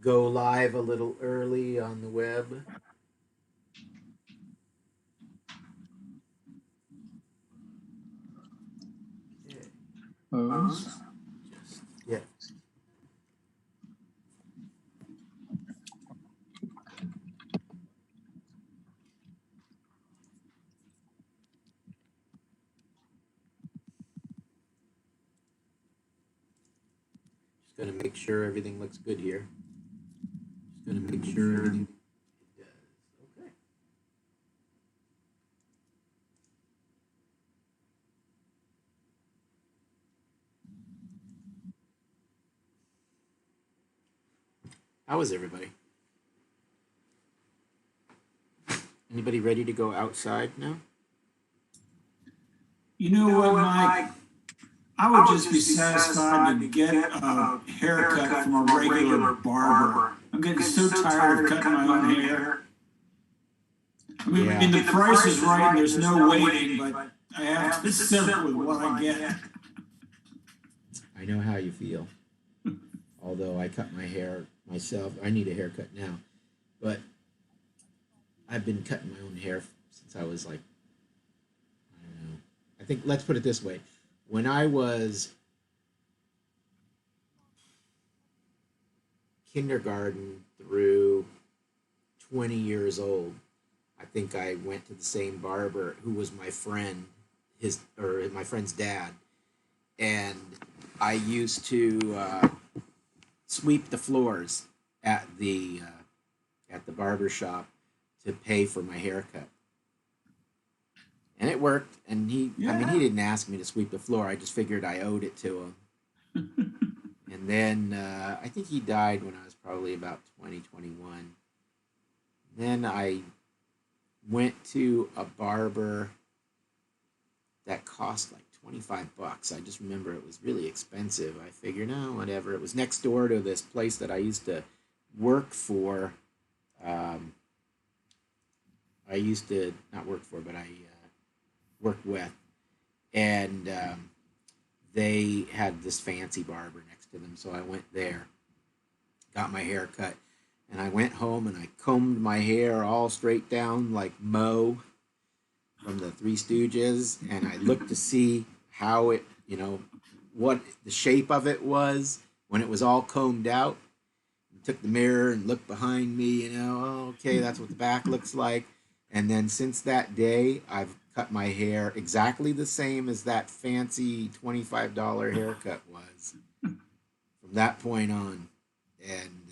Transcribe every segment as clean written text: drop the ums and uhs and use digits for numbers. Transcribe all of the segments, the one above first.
go live a little early on the web. Okay. Pose. Yeah. Just gonna make sure everything looks good here. Just gonna make sure everything it does. Okay. How is everybody? Anybody ready to go outside now? You know what, Mike? I would just be satisfied to get a haircut from a regular barber. I'm getting so tired of cutting my own hair. I mean, Yeah. the price is right and there's no waiting, but I have to settle with what I get. I know how you feel. Although I cut my hair myself, I need a haircut now. But I've been cutting my own hair since I was like, I don't know. I think, let's put it this way. When I was kindergarten through 20 years old, I think I went to the same barber who was my friend, my friend's dad, and I used to sweep the floors at the barber shop to pay for my haircut, and it worked. And I mean, he didn't ask me to sweep the floor. I just figured I owed it to him. And then I think he died when I was probably about 20, 21. Then I went to a barber that cost like $25. I just remember it was really expensive. I figured, no, whatever. It was next door to this place that I used to work for. I used to not work for, but I worked with. And they had this fancy barber next to them. So I went there, got my hair cut, and I went home and I combed my hair all straight down like Moe from the Three Stooges. And I looked to see how it, what the shape of it was when it was all combed out. Took the mirror and looked behind me, oh, okay, that's what the back looks like. And then since that day, I've cut my hair exactly the same as that fancy $25 haircut was from that point on. And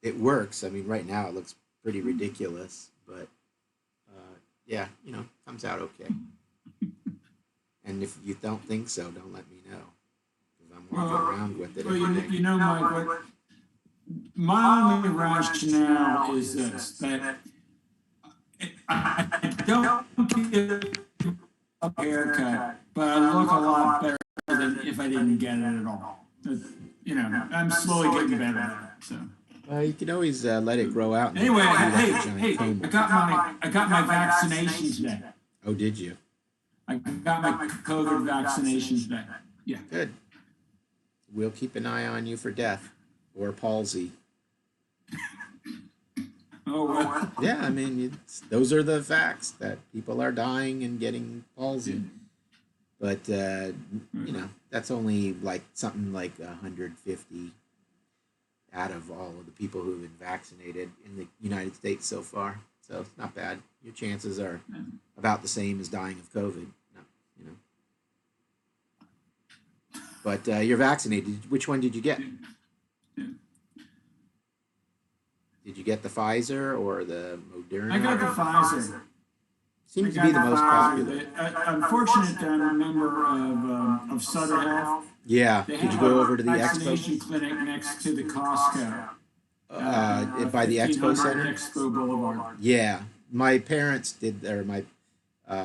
it works. I mean, right now it looks pretty ridiculous, but yeah, comes out okay. And if you don't think so, don't let me know, because I'm walking around with it. Well, Mike, my only rationale is this, that I don't get a haircut, but I look a lot better than if I didn't get it at all. I'm slowly getting better at it. So. You can always let it grow out. Anyway, hey, I got my vaccination today. Oh, did you? I got my COVID vaccination today. Yeah. Good. We'll keep an eye on you for death or palsy. Oh, well. Yeah, I mean, those are the facts, that people are dying and getting palsy. But, that's only like something like 150 out of all of the people who have been vaccinated in the United States so far. So it's not bad. Your chances are about the same as dying of COVID. But you're vaccinated. Which one did you get? Did you get the Pfizer or the Moderna? I got the Pfizer. Seems to be the most popular. Unfortunate that I'm a member of Sutter Health. Yeah. Did you go over to the vaccination clinic next to the Costco? By the Expo Center? Expo Boulevard. Yeah. My parents did, or my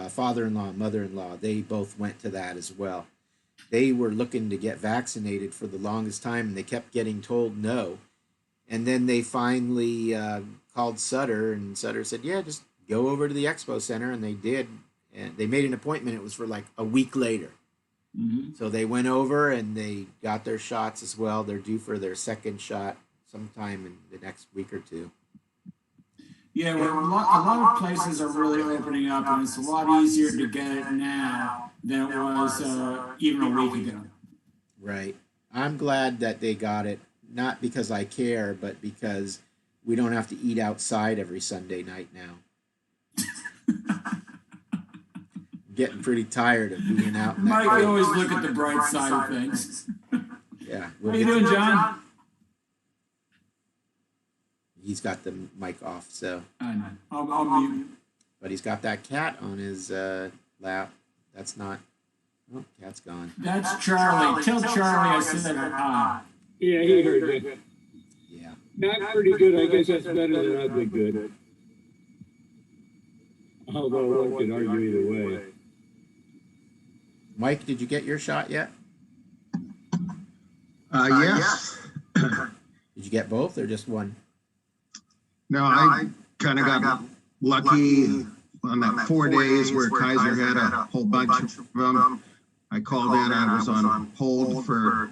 father-in-law and mother-in-law, they both went to that as well. They were looking to get vaccinated for the longest time, and they kept getting told no. And then they finally called Sutter, and Sutter said, yeah, just go over to the Expo Center. And they did. And they made an appointment. It was for like a week later. Mm-hmm. So they went over and they got their shots as well. They're due for their second shot sometime in the next week or two. Yeah, well, a lot of places are really opening up, and it's a lot easier to get it now than it was even a week ago. Right. I'm glad that they got it, not because I care, but because we don't have to eat outside every Sunday night now. Getting pretty tired of being out. Mike, you always look at the bright side of things. Yeah. How you doing, John? He's got the mic off, so. I know. I'll mute. But he's got that cat on his lap. That's not. Oh, cat's gone. That's Charlie. Tell Charlie I said hi. Yeah, he heard that. Yeah. Not pretty good. I guess that's better than ugly good. Although one can argue either way. Mike, did you get your shot yet? Yes. Did you get both or just one? No, I kind of got lucky on that 4 days where Kaiser had a whole bunch of them. I called in, I was on hold for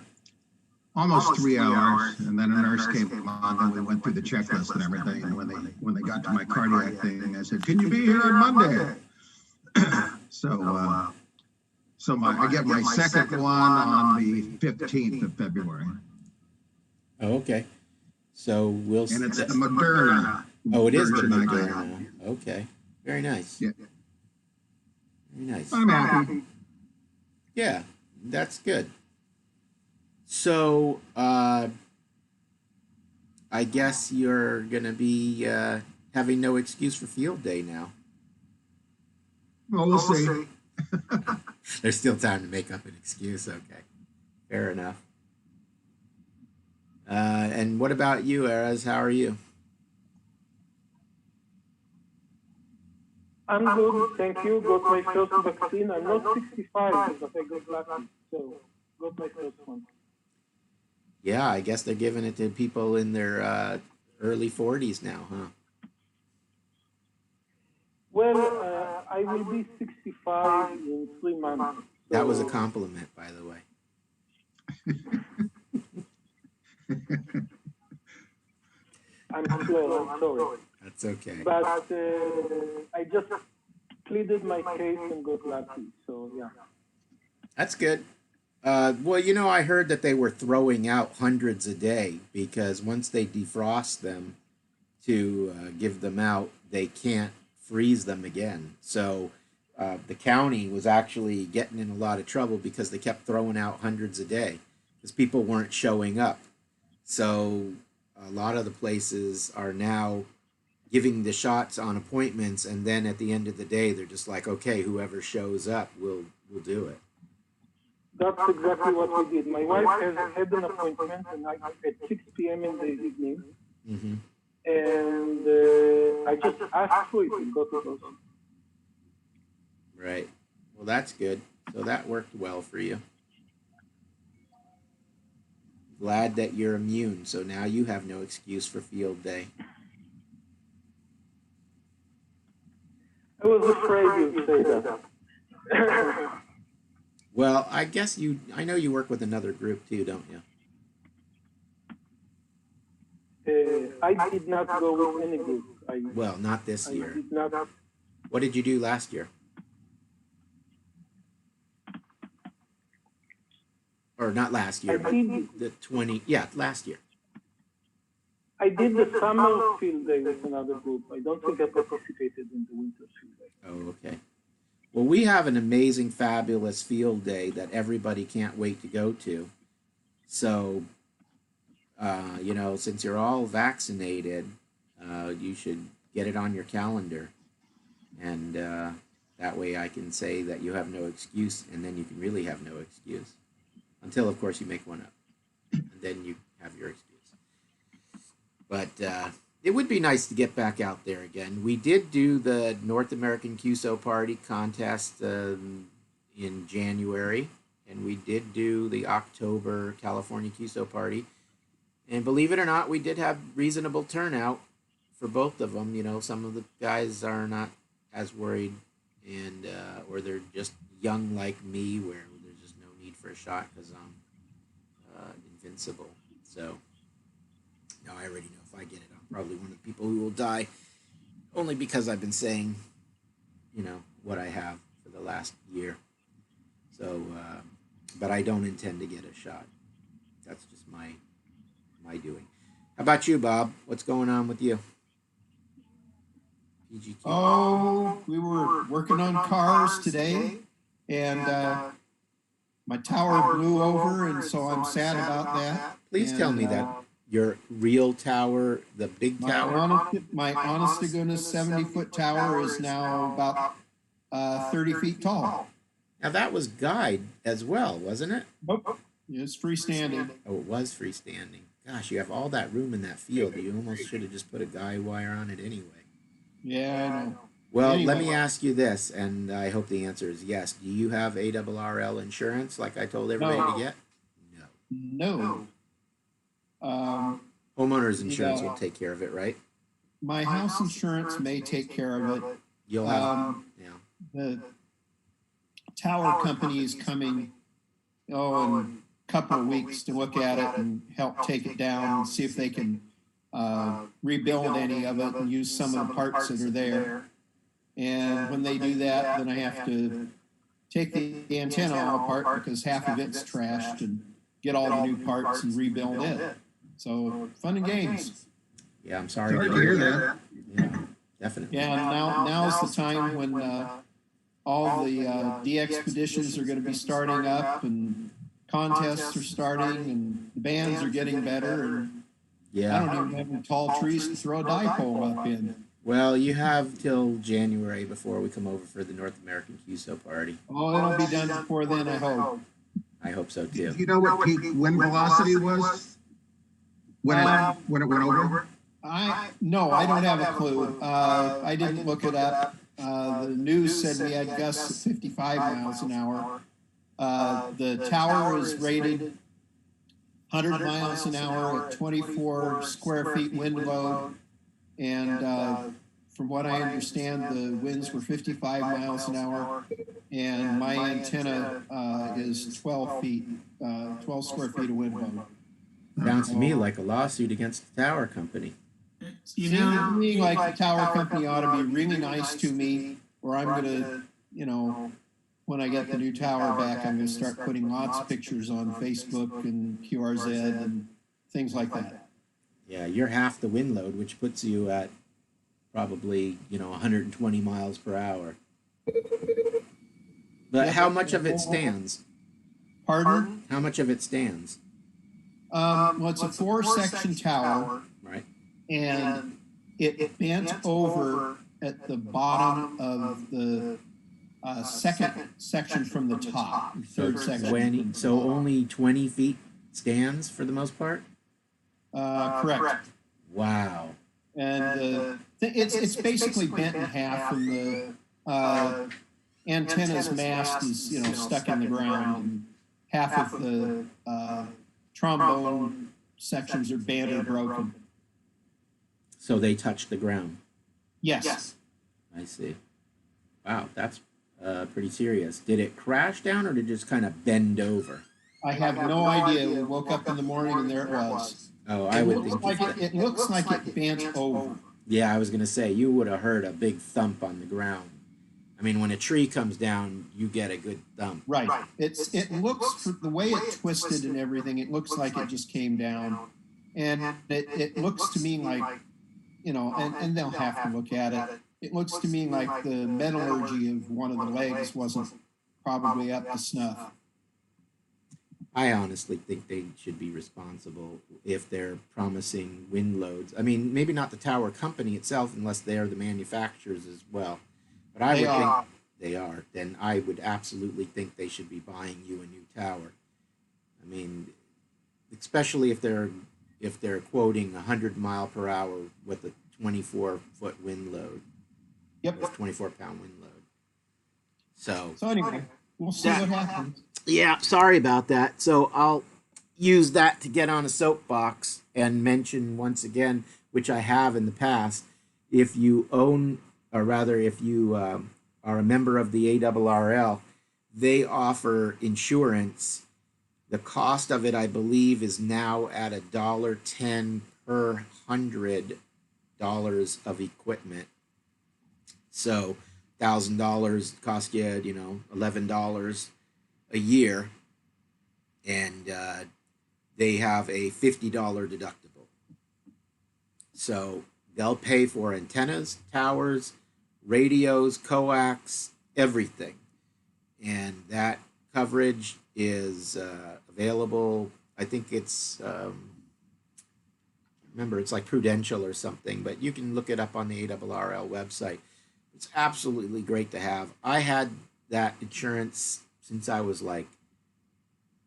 almost 3 hours, and then a nurse came on, and we went through the checklist and everything. And when they got to my cardiac thing, I said, "Can you be here on Monday?" So I get my second one on the 15th of February. Oh, okay. So we'll. And it's the Moderna. Oh, it is the version I got. Moderna. Okay. Very nice. Yeah. Very nice. I'm happy. Yeah, that's good. So, I guess you're gonna be having no excuse for field day now. Well, we'll see. There's still time to make up an excuse. Okay, fair enough. And what about you, Erez? How are you? I'm good, thank you. Got my first vaccine. I'm not 65, but I got lucky, so got my first one. Yeah, I guess they're giving it to people in their early 40s now, huh? Well, I will be 65 in 3 months. That was a compliment, by the way. I'm slow, I'm sorry. That's okay. But I just pleaded my case and got lucky, so yeah. That's good. Well, you know, I heard that they were throwing out hundreds a day because once they defrost them to give them out, they can't freeze them again. So the county was actually getting in a lot of trouble because they kept throwing out hundreds a day because people weren't showing up. So a lot of the places are now giving the shots on appointments, and then at the end of the day, they're just like, okay, whoever shows up, we'll do it. That's exactly what we did. My wife has had an appointment and at 6 p.m. in the evening, Mm-hmm. and I just asked for it and got it also. Right. Well, that's good. So that worked well for you. Glad that you're immune, so now you have no excuse for field day. I was afraid you'd say that. Well, I guess I know you work with another group too, don't you? I did not go with any group. Well, not this year. Did not. What did you do last year? Or not last year, but last year. I did the summer field day with another group. I don't think I participated in the winter field day. Oh, okay. Well, we have an amazing, fabulous field day that everybody can't wait to go to. So, you know, since you're all vaccinated, you should get it on your calendar. And that way I can say that you have no excuse, and then you can really have no excuse. Until, of course, you make one up. And then you have your excuse. But it would be nice to get back out there again. We did do the North American QSO Party contest in January. And we did do the October California QSO Party. And believe it or not, we did have reasonable turnout for both of them. You know, some of the guys are not as worried, and or they're just young like me, where there's just no need for a shot because I'm invincible. So No, I already know if I get it, I'm probably one of the people who will die, only because I've been saying, what I have for the last year. So, but I don't intend to get a shot. That's just my doing. How about you, Bob? What's going on with you? PGQ. Oh, we were working on cars today, and my tower blew over, and so I'm sad about that. Please tell me that your real tower, the big tower. My honest to goodness 70-foot tower is now about 30 feet tall. Now that was guide as well, wasn't it? Nope. It's freestanding. Oh, it was freestanding. Gosh, you have all that room in that field. You almost should have just put a guide wire on it anyway. Yeah, I know. Well, Anyway. let me ask you this, and I hope the answer is yes. Do you have ARRL insurance like I told everybody to get? No. No. Homeowners insurance will take care of it, right? My house insurance may take care of it. You'll have, The tower company is coming, in a couple of weeks to look at it and help take it down and see if they can rebuild any of it and use some of the parts that are there. And when they do that, then I have to take the antenna all apart because half of it's trashed and get all the new parts and rebuild it. So fun and games. Yeah, I'm sorry Sorry to hear that. Yeah, definitely. Yeah, and now's the time when all the de-expeditions are going to be starting up and contests are starting and the bands are getting better. And I don't even have any tall trees to throw a dipole up in. Well, you have till January before we come over for the North American QSO party. Oh, it'll be done before then, I hope. I hope so too. Do you know what peak wind velocity was when it went over? No, I don't have a clue. I didn't look it up. The news said we had gusts of 55 miles an hour. The tower is rated 100 miles an hour at 24 square feet wind load. And from what I understand, the winds were 55 miles an hour. And my antenna is 12 square feet of wind load. Sounds to me like a lawsuit against the tower company. Seems to me like the tower company ought to be really nice to me, or I'm going to, when I get the new tower back, I'm going to start putting lots of pictures on Facebook and QRZ and things like that. Yeah, you're half the wind load, which puts you at probably, 120 miles per hour. But how much of it stands? Pardon? How much of it stands? Well, it's a 4-section tower. Right. And it bent over at the bottom of the second section from the top, third section. So only 20 feet stands for the most part? Correct. Wow. And it's basically bent in half, and the antenna's mast is stuck in the ground, and half of the trombone sections are bent or broken. So they touch the ground. Yes. I see. Wow, that's pretty serious. Did it crash down or did it just kind of bend over? I have no idea. We woke up in the morning and there it was. Oh, I would think it looks like it bent over. Yeah, I was going to say, you would have heard a big thump on the ground. I mean, when a tree comes down, you get a good thump. Right. It looks, the way it twisted and everything, it looks like it just came down. And it looks to me like, and they'll have to look at it. It looks to me like the metallurgy of one of the legs wasn't probably up to snuff. I honestly think they should be responsible if they're promising wind loads. I mean, maybe not the tower company itself, unless they are the manufacturers as well. But I would think they are. Then I would absolutely think they should be buying you a new tower. I mean, especially if they're quoting 100 mile per hour with a 24-foot wind load. Yep. With 24-pound wind load. So anyway, we'll see what happens. Yeah, sorry about that. So I'll use that to get on a soapbox and mention once again, which I have in the past, if you own, or rather if you are a member of the ARRL, they offer insurance. The cost of it, I believe, is now at $1.10 per $100 of equipment. So $1,000 cost you, $11 a year, and they have a $50 deductible. So they'll pay for antennas, towers, radios, coax, everything. And that coverage is available. I think it's, remember, it's like Prudential or something, but you can look it up on the ARRL website. It's absolutely great to have. I had that insurance since I was like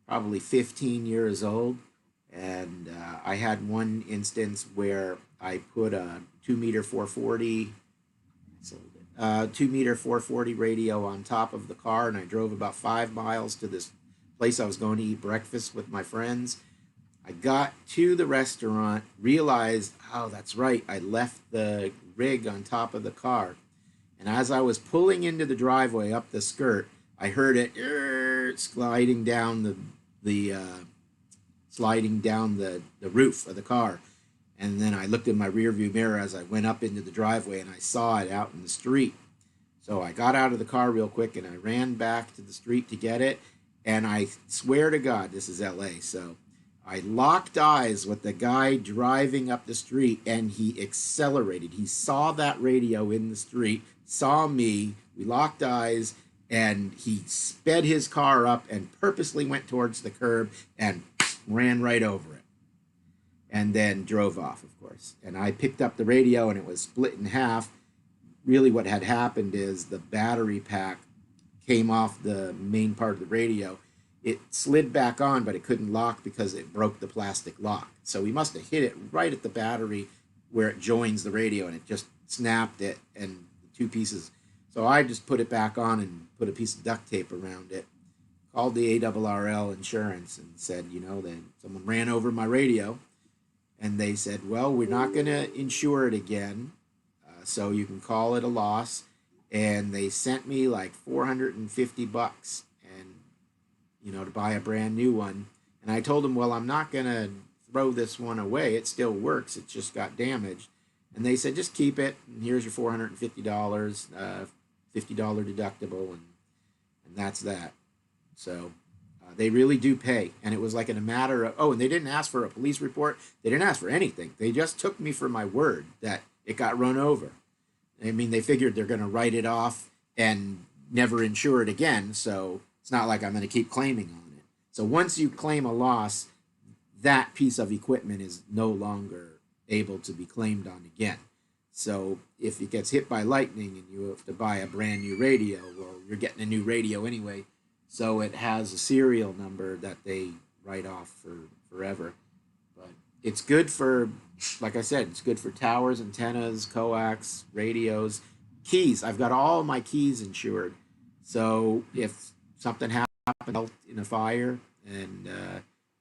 probably 15 years old. And I had one instance where I put a 2-meter 440, 2-meter 440 radio on top of the car, and I drove about 5 miles to this place I was going to eat breakfast with my friends. I got to the restaurant, realized, oh, that's right, I left the rig on top of the car. And as I was pulling into the driveway up the skirt, I heard it sliding down the roof of the car. And then I looked in my rearview mirror as I went up into the driveway, and I saw it out in the street. So I got out of the car real quick and I ran back to the street to get it. And I swear to God, this is LA. So I locked eyes with the guy driving up the street, and he accelerated. He saw that radio in the street, saw me, we locked eyes, and he sped his car up and purposely went towards the curb and ran right over it, and then drove off, of course. And I picked up the radio, and it was split in half. Really what had happened is the battery pack came off the main part of the radio. It slid back on, but it couldn't lock because it broke the plastic lock. So we must have hit it right at the battery where it joins the radio, and it just snapped it, and the two pieces. So I just put it back on and put a piece of duct tape around it, called the ARRL insurance and said, that someone ran over my radio. And they said, well, we're not going to insure it again, so you can call it a loss. And they sent me like $450 and, to buy a brand new one. And I told them, well, I'm not going to throw this one away. It still works. It just got damaged. And they said, just keep it. And here's your $450, $50 deductible. And that's that. So they really do pay. And it was like in a matter of, and they didn't ask for a police report. They didn't ask for anything. They just took me for my word that it got run over. I mean, they figured they're going to write it off and never insure it again. So it's not like I'm going to keep claiming on it. So once you claim a loss, that piece of equipment is no longer able to be claimed on again. So if it gets hit by lightning and you have to buy a brand new radio, well, you're getting a new radio anyway. So it has a serial number that they write off for forever. But it's good for, like I said, it's good for towers, antennas, coax, radios, keys. I've got all my keys insured. So if something happens in a fire, and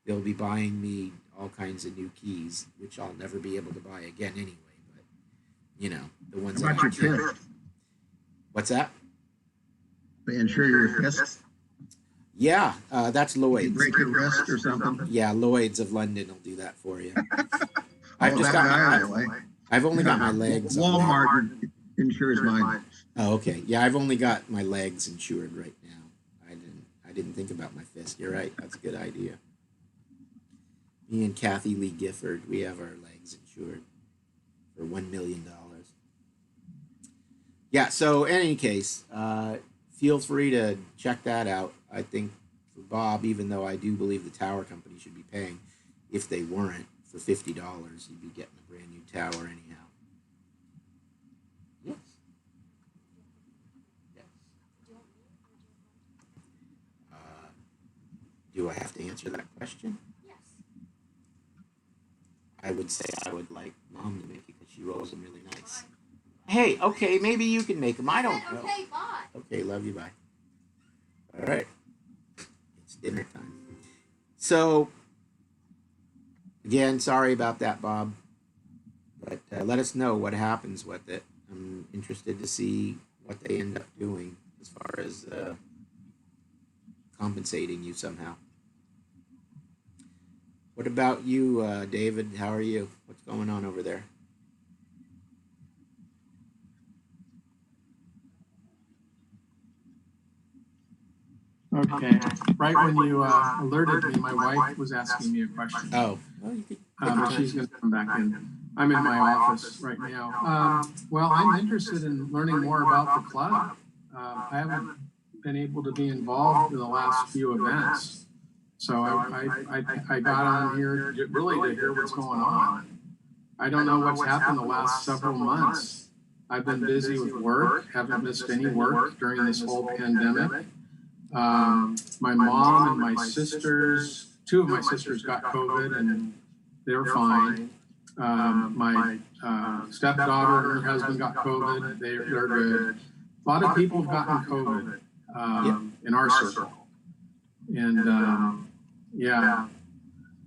they'll be buying me all kinds of new keys, which I'll never be able to buy again anyway. But, the ones How about your fist? What's that? They insure your fist? Yeah, that's You Lloyd's. break your wrist or something? Yeah, Lloyd's of London will do that for you. I've only got my legs. Walmart insures mine. Oh, okay. Yeah, I've only got my legs insured right now. I didn't think about my fist. You're right. That's a good idea. Me and Kathy Lee Gifford, we have our legs insured for $1 million. Yeah. So in any case, feel free to check that out. I think for Bob, even though I do believe the tower company should be paying, if they weren't, for $50, you'd be getting a brand new tower anyhow. Yes. Yes. Do I have to answer that question? Yes. I would say I would like Mom to make it because she rolls them really nice. Hey, okay, maybe you can make them. I don't know. Okay, bye. Okay, love you, bye. All right. It's dinner time. So, again, sorry about that, Bob. But let us know what happens with it. I'm interested to see what they end up doing as far as compensating you somehow. What about you, David? How are you? What's going on over there? Okay. Right when you alerted me, my wife was asking me a question. Oh, well, you could But she's going to come back in. I'm in my office right now. Well, I'm interested in learning more about the club. I haven't been able to be involved in the last few events. So I got on here really to hear what's going on. I don't know what's happened the last several months. I've been busy with work, haven't missed any work during this whole pandemic. My mom and my sisters, two of my sisters got COVID and they're fine. My stepdaughter and her husband got COVID. They're good. A lot of people have gotten COVID in our circle. And yeah,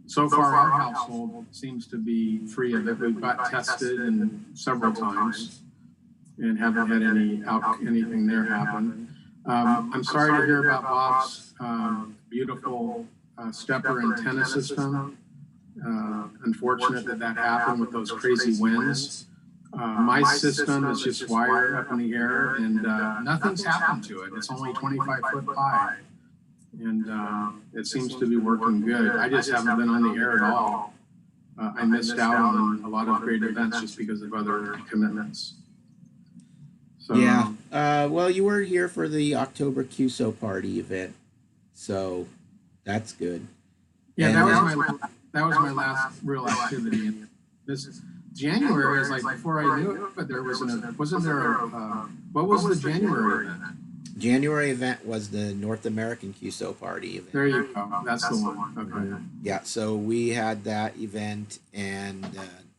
so far our household seems to be free of it. We've got tested and several times and haven't had anything there happen. I'm sorry to hear about Bob's beautiful stepper antenna system. Unfortunate that happened with those crazy winds. My system is just wired up in the air and nothing's happened to it. It's only 25 foot high. And it seems to be working good. I just haven't been on the air at all. I missed out on a lot of great events just because of other commitments. So, yeah. Well, you were here for the October QSO party event, so that's good. Yeah, And that was my last real activity. This January is like before I knew it, but there wasn't there what was the January event? January event was the North American QSO party event. There you go. That's the one. Okay. Yeah, so we had that event, and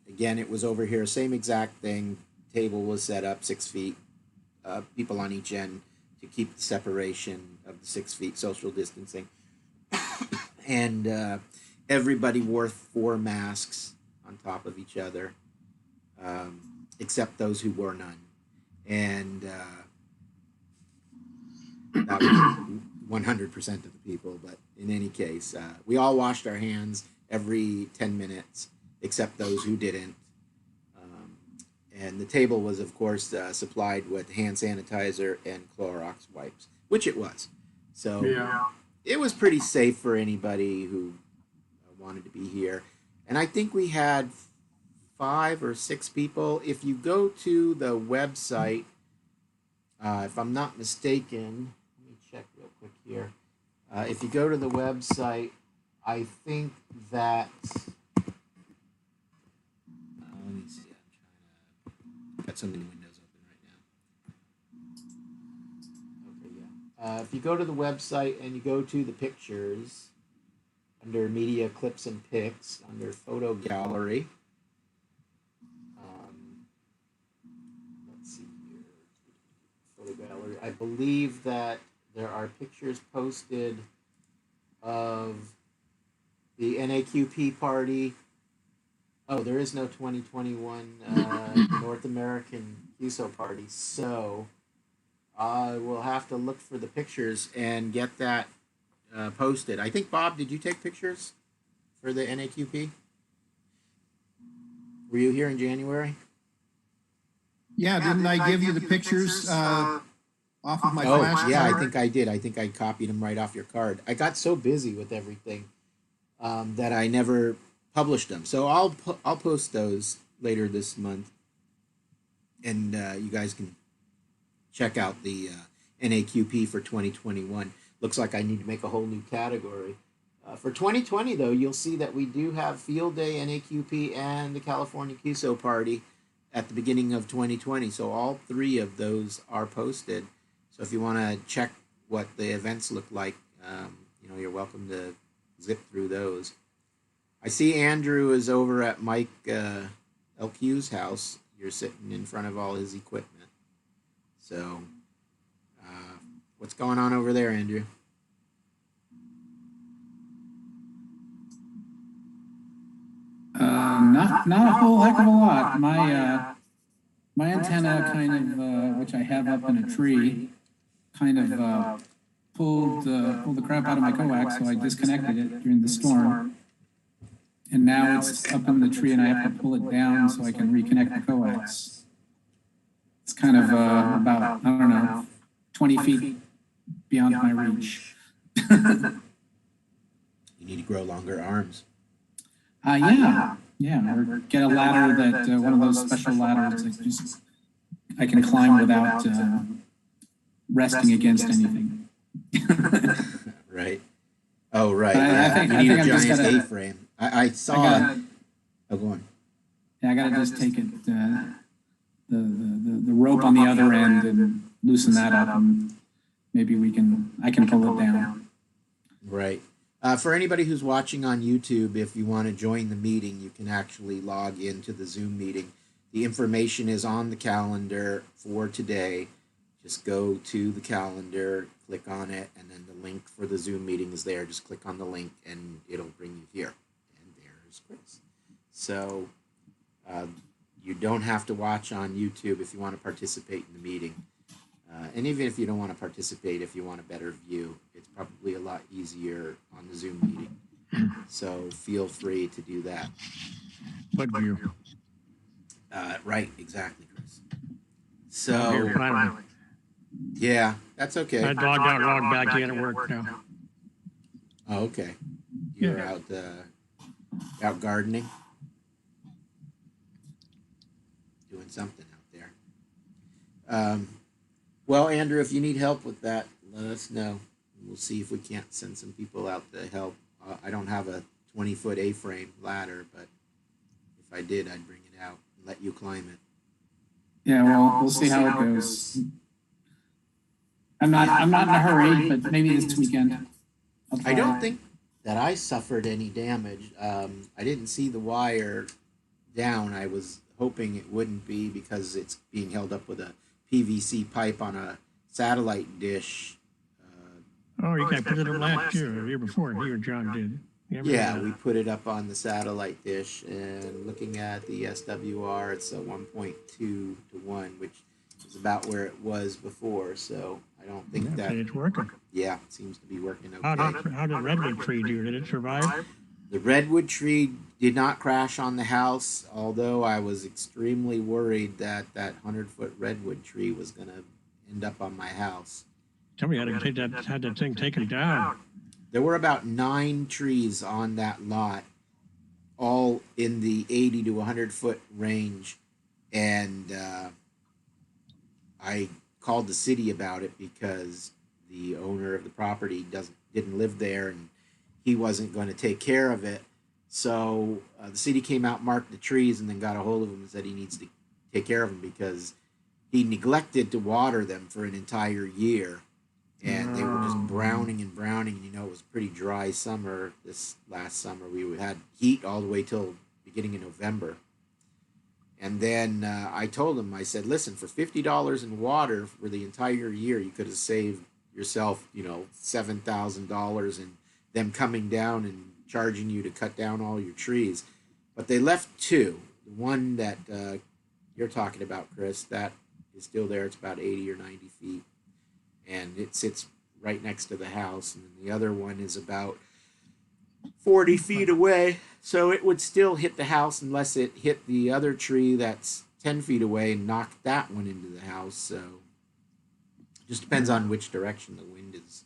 again, it was over here, same exact thing. Table was set up 6 feet, people on each end to keep the separation of the 6 feet, social distancing. And everybody wore 4 masks on top of each other, except those who wore none. And that was 100% of the people, but in any case, we all washed our hands every 10 minutes, except those who didn't. And the table was, of course, supplied with hand sanitizer and Clorox wipes, which it was. So Yeah. it was pretty safe for anybody who wanted to be here. And I think we had 5 or 6 people. If you go to the website, if I'm not mistaken, let me check real quick here. If you go to the website, I think that, let me see, I've got so many windows open right now. Okay, yeah. If you go to the website and you go to the pictures, under media clips and pics, under photo gallery, let's see here, photo gallery, I believe that there are pictures posted of the NAQP party. Oh, there is no 2021 North American QSO party, so I will have to look for the pictures and get that posted. I think, Bob, did you take pictures for the NAQP? Were you here in January? Yeah, didn't I give you the pictures off of my flash card? Yeah, I think I did. I think I copied them right off your card. I got so busy with everything that I never published them. So I'll post those later this month, and you guys can check out the NAQP for 2021. Looks like I need to make a whole new category. For 2020, though, you'll see that we do have Field Day, NAQP, and the California QSO Party at the beginning of 2020. So all 3 of those are posted. So if you want to check what the events look like, you're welcome to zip through those. I see Andrew is over at Mike LQ's house. You're sitting in front of all his equipment. So what's going on over there, Andrew? Not a whole heck of a lot. My antenna kind of, which I have up in a tree, kind of pulled the crap out of my coax, so I disconnected it during the storm. and now it's up in the tree and I have to pull it down so I can reconnect the coax. It's kind of about, I don't know, 20 feet beyond my reach. You need to grow longer arms. Yeah, or get a ladder that, one of those special ladders that just, I can climb without resting against anything. Right. Oh, right. But Yeah. I You need a think I'm just giant gonna- A-frame. I saw. Oh, go on. Yeah, I gotta just take it, the rope on the other end and loosen that up, and maybe I can pull it down. Right. For anybody who's watching on YouTube, if you want to join the meeting, you can actually log into the Zoom meeting. The information is on the calendar for today. Just go to the calendar, click on it, and then the link for the Zoom meeting is there. Just click on the link and it'll bring you here. And there's Chris. So you don't have to watch on YouTube if you want to participate in the meeting. And even if you don't want to participate, if you want a better view, it's probably a lot easier on the Zoom meeting. So feel free to do that. What view? Right, exactly, Chris. Here, So, finally. yeah, that's okay. I logged out, logged back in, it worked now. Oh, okay. You're Yeah. out gardening, doing something out there. Well, Andrew, if you need help with that, let us know. We'll see if we can't send some people out to help. I don't have a 20-foot A-frame ladder, but if I did, I'd bring it out and let you climb it. Yeah, well, we'll see how it goes. I'm not in a hurry, but maybe this weekend. I'll try. I don't think that I suffered any damage. I didn't see the wire down. I was hoping it wouldn't be because it's being held up with a PVC pipe on a satellite dish. Oh, you guys put it up last year, or the year before, you or John did. Yeah, we put it up on the satellite dish, and looking at the SWR, it's a 1.2 to 1, which is about where it was before. So I don't think that. It's working. Yeah, it seems to be working okay. How did Redwood tree do? Did it survive? The redwood tree did not crash on the house, although I was extremely worried that 100-foot redwood tree was going to end up on my house. Somebody had that thing taken down. There were about 9 trees on that lot, all in the 80 to 100-foot range, and I called the city about it because the owner of the property didn't live there, and he wasn't going to take care of it. So the city came out, marked the trees, and then got a hold of him and said he needs to take care of them because he neglected to water them for an entire year. And they were just browning and browning. And, it was a pretty dry summer this last summer. We had heat all the way till beginning of November. And then I told him, I said, listen, for $50 in water for the entire year, you could have saved yourself, $7,000 and them coming down and charging you to cut down all your trees. But they left 2. The one that you're talking about, Chris, that is still there. It's about 80 or 90 feet. And it sits right next to the house. And the other one is about 40 feet away. So it would still hit the house unless it hit the other tree that's 10 feet away and knocked that one into the house. So it just depends on which direction the wind is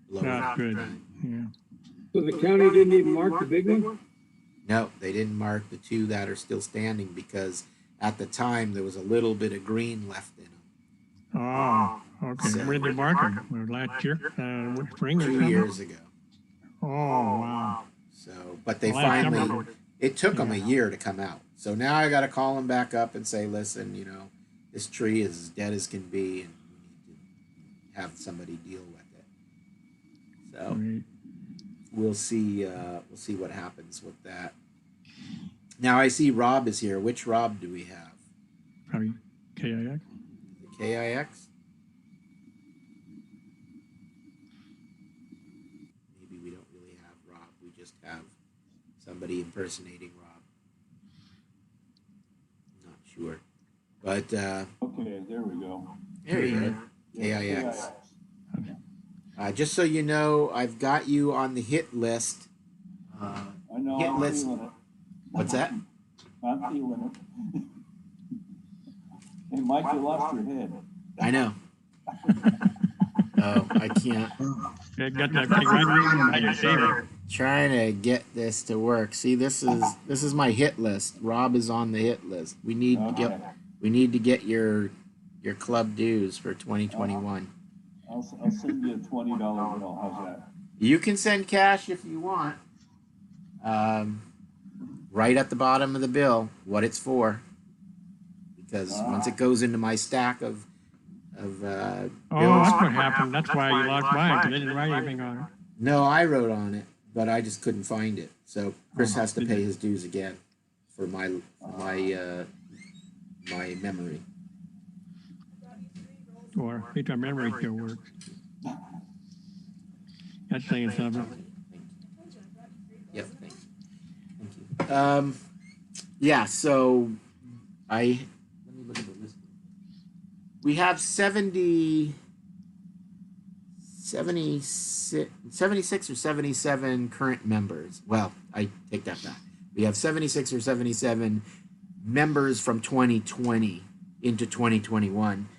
blowing. Not good. Yeah. So the county didn't even mark the big one? No, they didn't mark the 2 that are still standing because at the time there was a little bit of green left in them. Oh, okay. So- When did they mark them? Last year? Spring or 2 something? years ago. Oh, wow. So, but they Well, last finally, summer- it took them a year to come out. So now I got to call them back up and say, listen, this tree is as dead as can be, and we need to have somebody deal with it. So Great. we'll see what happens with that. Now I see Rob is here. Which Rob do we have? Probably KIX. The KIX? Maybe we don't really have Rob. We just have somebody impersonating Rob. Not sure. But Okay, there we go. there you go. KIX. Just so you know, I've got you on the hit list. I know, Hit I'm list. feeling it. What's that? I'm feeling it. Hey, Mike, you lost your head. I know. Oh, I can't. I got that thing right your saver. Trying to get this to work. See, this is my hit list. Rob is on the hit list. We need to get your club dues for 2021. I'll send you a $20 bill. How's that? You can send cash if you want. Right at the bottom of the bill, what it's for. Because once it goes into my stack of bills. Oh, that's what happened. That's why you lost mine, because they didn't write anything on it. No, I wrote on it, but I just couldn't find it. So Chris has to pay his dues again for my memory. Or at least our memory still works. That's saying something. Yep, thank you. Yeah, so let me look at the list. We have 76 or 77 current members. Well, I take that back. We have 76 or 77 members from 2020 into 2021.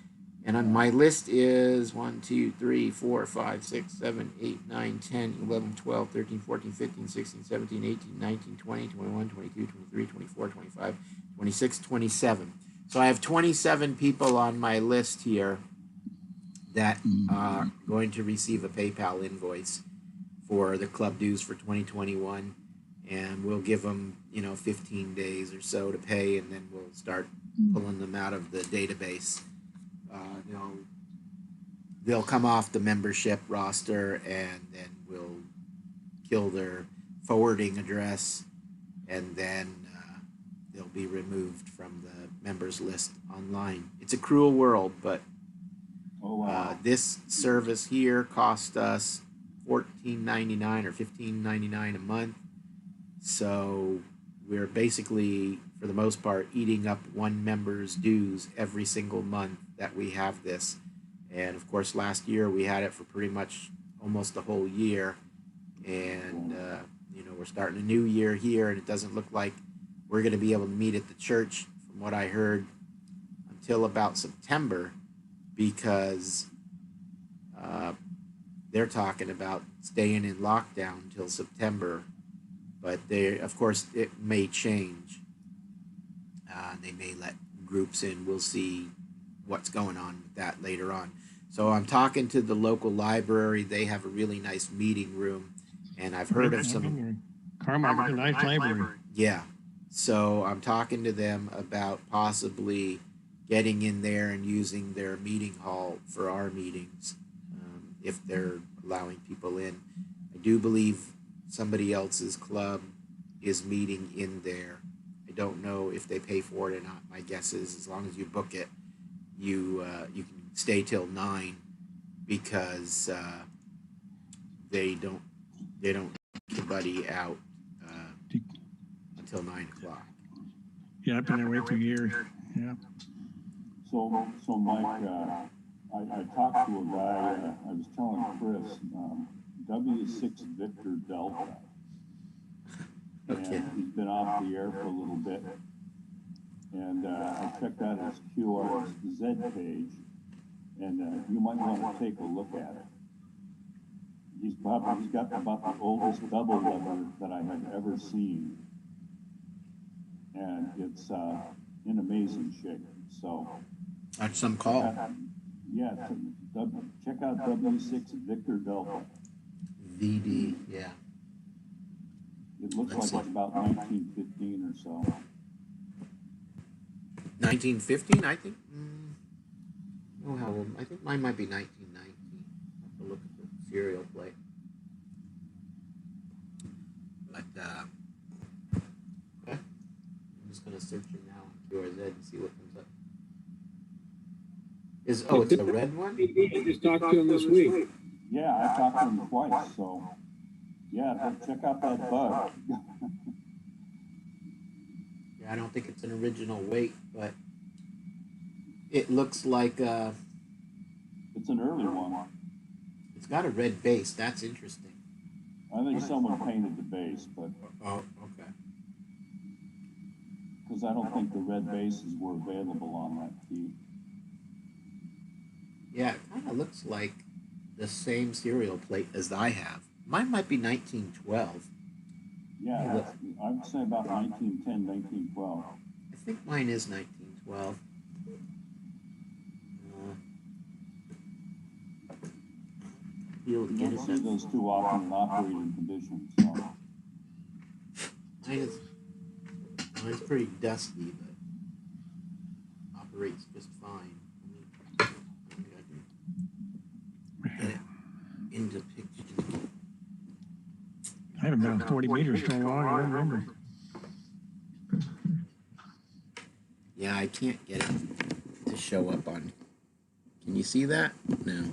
And on my list is 1, 2, 3, 4, 5, 6, 7, 8, 9, 10, 11, 12, 13, 14, 15, 16, 17, 18, 19, 20, 21, 22, 23, 24, 25, 26, 27. So I have 27 people on my list here that are going to receive a PayPal invoice for the club dues for 2021. And we'll give them, 15 days or so to pay, and then we'll start pulling them out of the database. They'll come off the membership roster, and then we'll kill their forwarding address, and then they'll be removed from the members list online. It's a cruel world, but this service here cost us $14.99 or $15.99 a month. So we're basically, for the most part, eating up one member's dues every single month that we have this. And of course, last year we had it for pretty much almost the whole year. And, we're starting a new year here, and it doesn't look like we're going to be able to meet at the church, from what I heard, until about September, because they're talking about staying in lockdown until September. But of course, it may change. They may let groups in. We'll see what's going on with that later on. So I'm talking to the local library. They have a really nice meeting room, and I've heard of some. Carmark is a nice library. Yeah. So I'm talking to them about possibly getting in there and using their meeting hall for our meetings, if they're allowing people in. I do believe somebody else's club is meeting in there. I don't know if they pay for it or not. My guess is, as long as you book it, you can stay till 9, because they don't kick anybody out until 9 o'clock. Yeah, I've been that way for years. Yeah. So Mike, I talked to a guy. I was telling Chris, W6 Victor Delta. Okay. And he's been off the air for a little bit. And I checked out his QRZ page, and you might want to take a look at it. He's got about the oldest double lever that I have ever seen. And it's in amazing shape. So That's some call. Check out W6 Victor Delta. VD, yeah. It looks like it's about 1915 or so. 1915, I think. Oh, how old? I think mine might be 1919. I have to look at the serial plate. But okay. I'm just gonna search it now on QRZ and see what comes up. It's a red one? You just talked to him this week. Yeah, I talked to him twice, so yeah, check out that bug. Yeah, I don't think it's an original weight, but it looks like it's an early one. It's got a red base. That's interesting. I think someone painted the base, but oh, okay. because I don't think the red bases were available on that feed. Yeah, it kind of looks like the same serial plate as I have. Mine might be 1912. Yeah, that's, I would say about 1910, 1912. I think mine is 1912. You don't see those too often in operating conditions. So. Mine's pretty dusty, but operates just fine. Get it into picture. I haven't been on 40 meters so long, I don't remember. Yeah, I can't get it to show up on. Can you see that? No.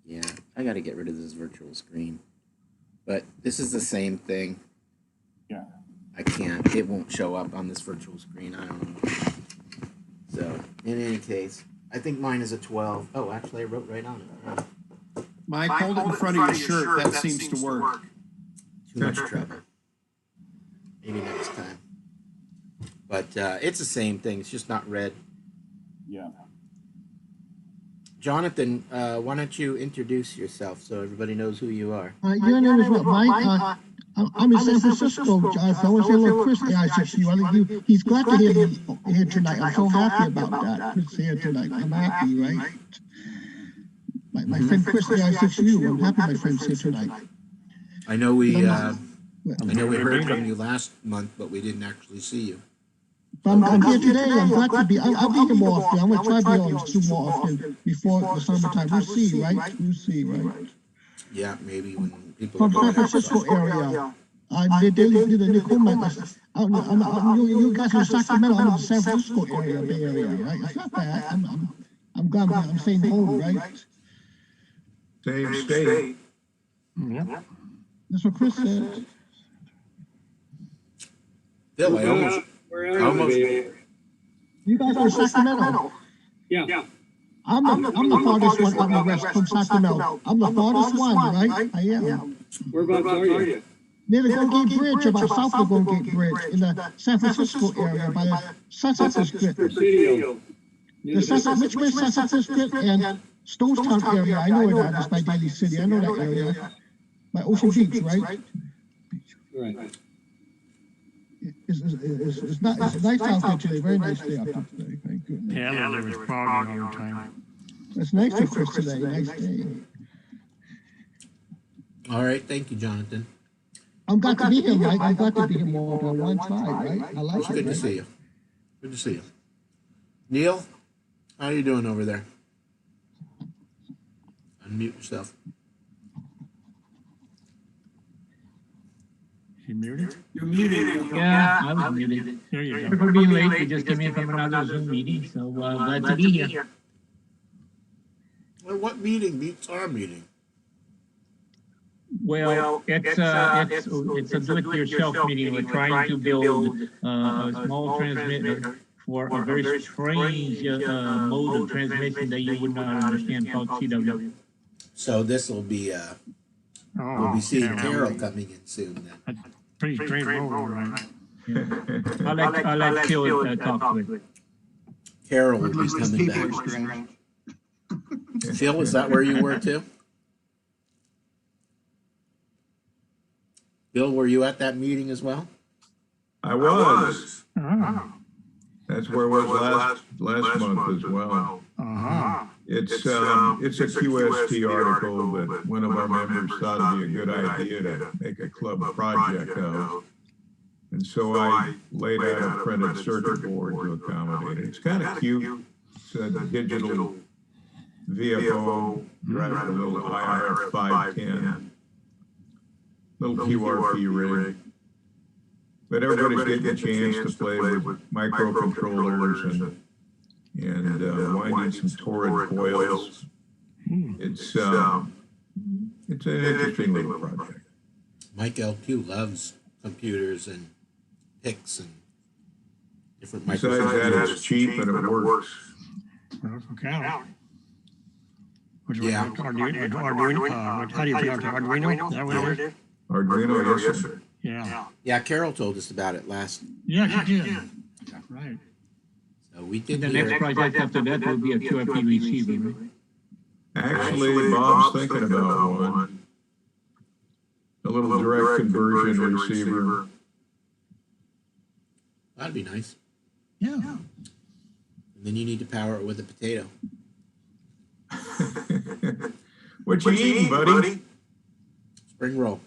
Yeah, I got to get rid of this virtual screen. But this is the same thing. Yeah. I can't. It won't show up on this virtual screen. I don't know. So, in any case, I think mine is a 12. Oh, actually, I wrote right on it. Mike, hold it in front of your shirt. That seems to work. Too much trouble. Maybe next time. But it's the same thing. It's just not red. Yeah. Jonathan, why don't you introduce yourself so everybody knows who you are? Your name is what, Mike? I'm in San Francisco, John. So I want to say hello, Chris. I said you. He's glad to hear me here tonight. I'm so happy about that. Chris here tonight. I'm happy, right? My friend Chris, I said you. I'm happy my friend's here tonight. I know we heard from you last month, but we didn't actually see you. I'm here today. I'm glad to be. I'll be here more often. I'm going to try to be on Zoom more often before the summertime. We'll see, right? We'll see, right? Yeah, maybe when people from San Francisco area. They did a comment. You guys are Sacramento. I'm in the San Francisco area, Bay Area, right? It's not bad. I'm glad I'm staying home, right? Same state. Yeah. That's what Chris said. Bill, I almost. You guys are Sacramento. Yeah. I'm the farthest one on the west from Sacramento. I'm the farthest one, right? I am. Whereabouts are you? Near the Golden Gate Bridge, about south of the Golden Gate Bridge, in the San Francisco area, by the Sunset District. The Sunset, Richmond, Sunset District, and Stonestown area. I know where that is, my daily city. I know that area. By Ocean Beach, right? Right. It's nice out there today. Very nice day out there today. Thank goodness. Yeah, there was fog all the time. It's nice to Chris today. Nice day. All right, thank you, Jonathan. I'm glad to be here, Mike. I'm glad to be here more than one time, right? I like it. Good to see you. Good to see you. Neil, how are you doing over there? Unmute yourself. You muted? You're muted. Yeah, I was muted. There you Sorry go. for being late. We just came in from another Zoom meeting, so glad to be here. Well, what meeting beats our meeting? Well, it's a do-it-yourself meeting. We're trying to build a small transmitter for a very strange mode of transmission that you would not understand called CW. So this will be we'll be seeing Carol coming in soon then. That's pretty straight road, right? I'll let Phil talk to it. Carol will be coming back. Phil, is that where you were too? Bill, were you at that meeting as well? I was. Oh. That's where I was last month as well. Uh-huh. It's a QST article that one of our members thought it'd be a good idea to make a club project of. And so I laid out a printed circuit board to accommodate it. It's kind of cute. It's a digital VFO, driving a little IR 510, little QRP rig. But everybody's getting a chance to play with microcontrollers and winding some torrid coils. It's an interesting little project. Mike LQ loves computers and PICs and different Besides that, it's cheap and it works. Okay. Yeah. Arduino, how do you pronounce it? Arduino? Is that what it is? Arduino, yes, sir. Yeah. Yeah, Carol told us about it last. Yeah, she did. Right. So we did The hear next it. project after that will be a QRP receiver, right? Actually, Bob's thinking about one. A little direct conversion receiver. That'd be nice. Yeah. And then you need to power it with a potato. What you eating, buddy? Spring roll.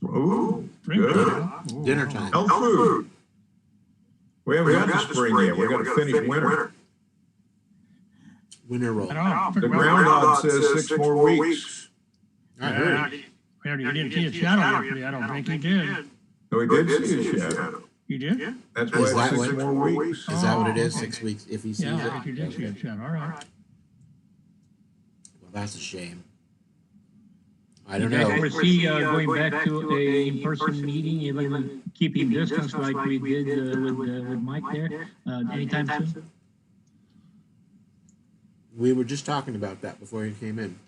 Ooh, Spring good. roll. Dinner time. Health food. We haven't got the spring yet. We got to finish winter. Winter roll. I don't The know. groundhog says 6 more weeks. I heard. Well, you didn't see a shadow yesterday. I don't think he did. So we did see a shadow. You did? That's Is why that it's 6 what- more weeks. Is that what it is? Oh, 6 weeks if he sees Yeah, I it? think you did see a Okay. shadow. All right. Well, that's a shame. I don't You guys know. foresee going back to a in-person meeting, even keeping distance like we did with Mike there, anytime soon? We were just talking about that before you came in.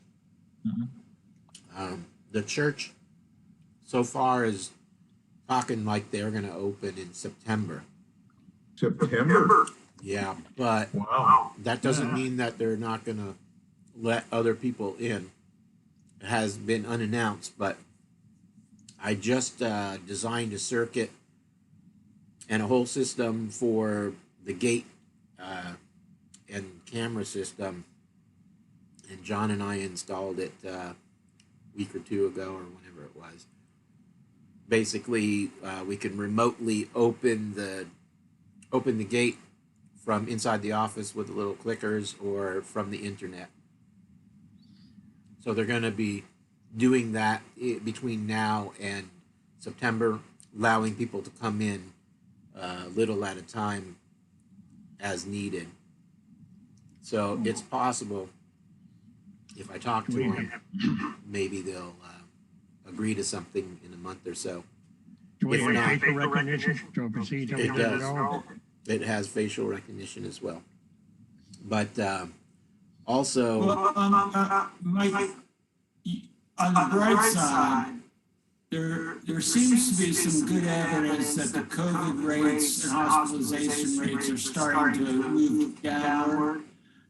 The church so far is talking like they're going to open in September. September? Yeah, but Wow. that doesn't mean that they're not going to let other people in. It has been unannounced, but I just designed a circuit and a whole system for the gate and camera system, and John and I installed it a week or two ago or whenever it was. Basically, we can remotely open the gate from inside the office with the little clickers or from the internet. So they're going to be doing that between now and September, allowing people to come in little at a time as needed. So it's possible, if I talk to them, maybe they'll agree to something in a month or so. Do we If have not, facial recognition? So we see each other it does. at all? It has facial recognition as well. But also, Well, Mike, on the bright side, there seems to be some good evidence that the COVID rates and hospitalization rates are starting to move downward.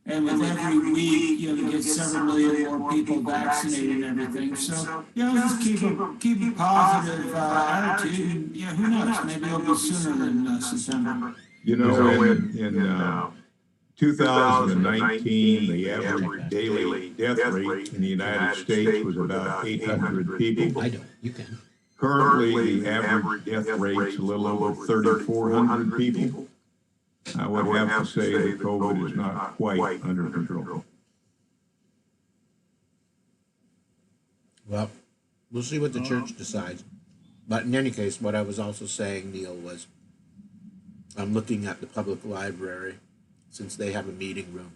And with every week, you get several million more people vaccinated and everything. So, just keep a positive attitude. And, who knows? Maybe it'll be sooner than September. You know, in 2019, the average daily death rate in the United States was about 800 people. I don't. You can. Currently, the average death rate's a little over 3,400 people. I would have to say that COVID is not quite under control. Well, we'll see what the church decides. But in any case, what I was also saying, Neil, was I'm looking at the public library since they have a meeting room.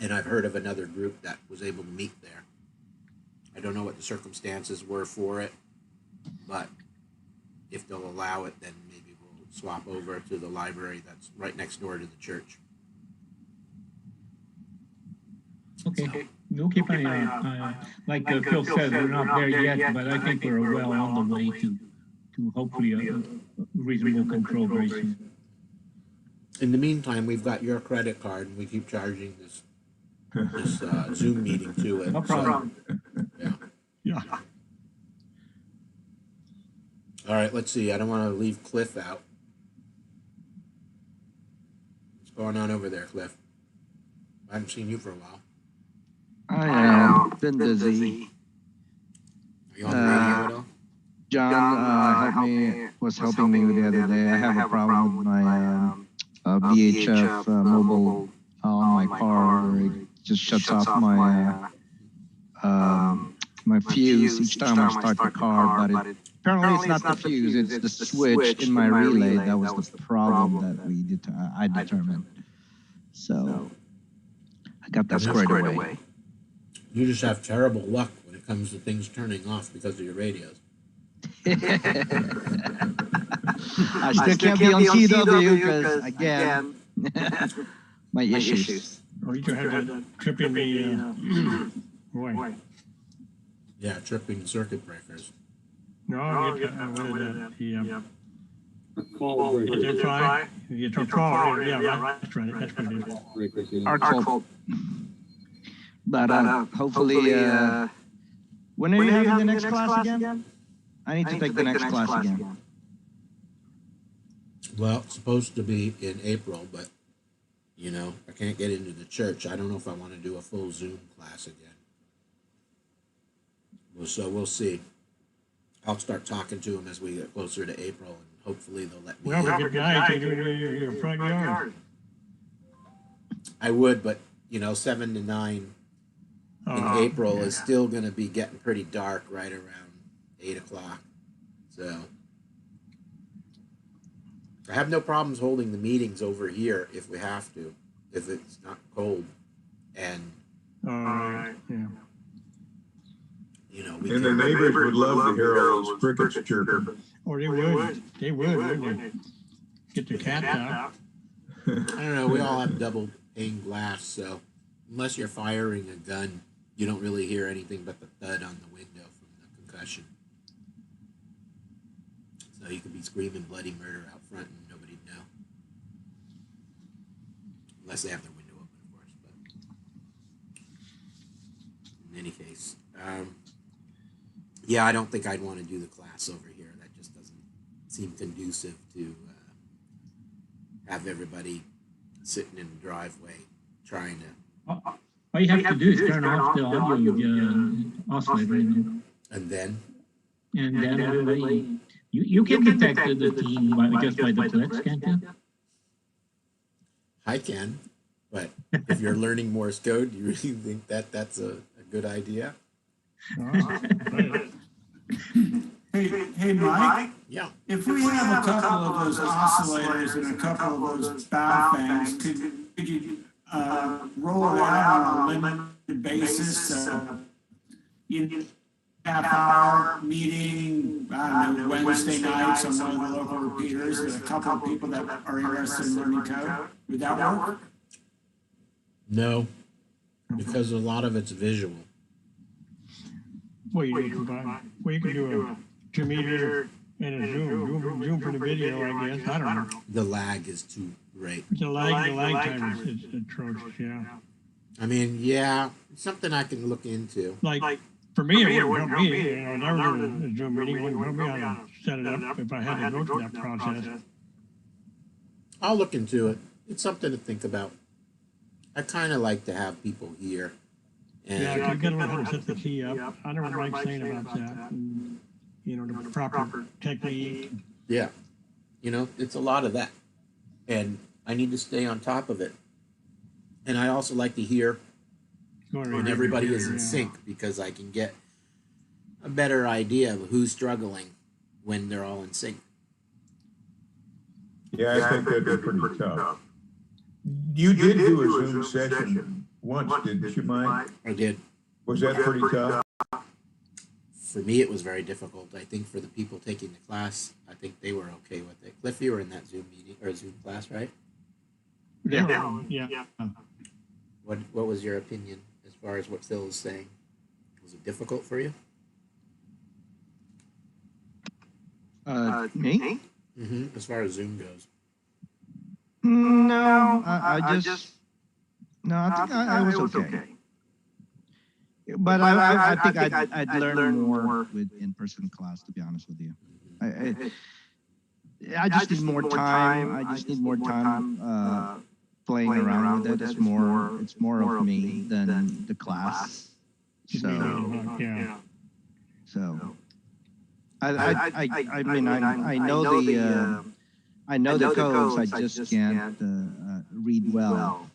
And I've heard of another group that was able to meet there. I don't know what the circumstances were for it, but if they'll allow it, then maybe we'll swap over to the library that's right next door to the church. Okay, we'll keep an eye on. Like Phil said, we're not there yet, but I think we're well on the way to hopefully a reasonable control very soon. In the meantime, we've got your credit card, and we keep charging this Zoom meeting to it. No problem. Yeah. Yeah. All right, let's see. I don't want to leave Cliff out. What's going on over there, Cliff? I haven't seen you for a while. I have been busy. Are you on the radio at all? John was helping me the other day. I have a problem with my VHF mobile on my car where it just shuts off my my fuse each time I start the car, but apparently it's not the fuse, it's the switch in my relay that was the problem that I determined. So I got that squared away. You just have terrible luck when it comes to things turning off because of your radios. I still can't be on CW because, again, my issues. Or you could have to trip in the, boy. Yeah, tripping circuit breakers. No, you get, what is that? Fall break. Is it fry? You get fall, yeah, that's right, that's what it is. Breakers, yeah. Artful. But hopefully, when are you having the next class again? I need to take the next class again. Well, it's supposed to be in April, but I can't get into the church. I don't know if I want to do a full Zoom class again. Well, so we'll see. I'll start talking to them as we get closer to April, and hopefully they'll let me. Well, we could nice in your front yard. I would, but 7 to 9 in April is still going to be getting pretty dark right around 8 o'clock. So I have no problems holding the meetings over here if we have to, if it's not cold. And yeah. We And the neighbors would love to hear all those crickets chirping. Or they would, wouldn't they? Get the cats out. I don't know, we all have double pane glass, so unless you're firing a gun, you don't really hear anything but the thud on the window from the concussion. So you could be screaming bloody murder out front and nobody'd know. Unless they have their window open, of course. But in any case, yeah, I don't think I'd want to do the class over here. That just doesn't seem conducive to have everybody sitting in the driveway trying to. All you have to do is turn off the audio oscillator, and then everybody, you can detect the team just by the clicks, can't you? I can, but if you're learning Morse code, do you really think that's a good idea? Hey, Mike? Yeah. If we have a couple of those oscillators and a couple of those bow things, could you roll it out on a limited basis? Half-hour meeting, I don't know, Wednesday nights on one of the local repeaters with a couple of people that are interested in learning code? Would that work? No, because a lot of it's visual. Well, you can do a Two-meter and a zoom for the video, I guess. I don't know. The lag is too great. The lag time is atrocious, yeah. I mean, yeah, it's something I can look into. Like for me, it wouldn't help me. I never did a Zoom meeting. It wouldn't help me how to set it up if I had to go through that process. I'll look into it. It's something to think about. I kind of like to have people here. And yeah, you got to learn how to set the key up. I don't like saying about that. And, the proper technique. Yeah. It's a lot of that. And I need to stay on top of it. And I also like to hear when everybody is in sync, because I can get a better idea of who's struggling when they're all in sync. Yeah, I think that'd be pretty tough. You did do a Zoom session once, didn't you, Mike? I did. Was that pretty tough? For me, it was very difficult. I think for the people taking the class, I think they were okay with it. Cliff, you were in that Zoom meeting or Zoom class, right? Yeah. What was your opinion as far as what Phil was saying? Was it difficult for you? Me? Mm-hmm. As far as Zoom goes. No, I think I was okay. But I think I'd learn more with in-person class, to be honest with you. I just need more time. I just need more time playing around with it. It's more of me than the class. So I mean I know the codes. I just can't read well.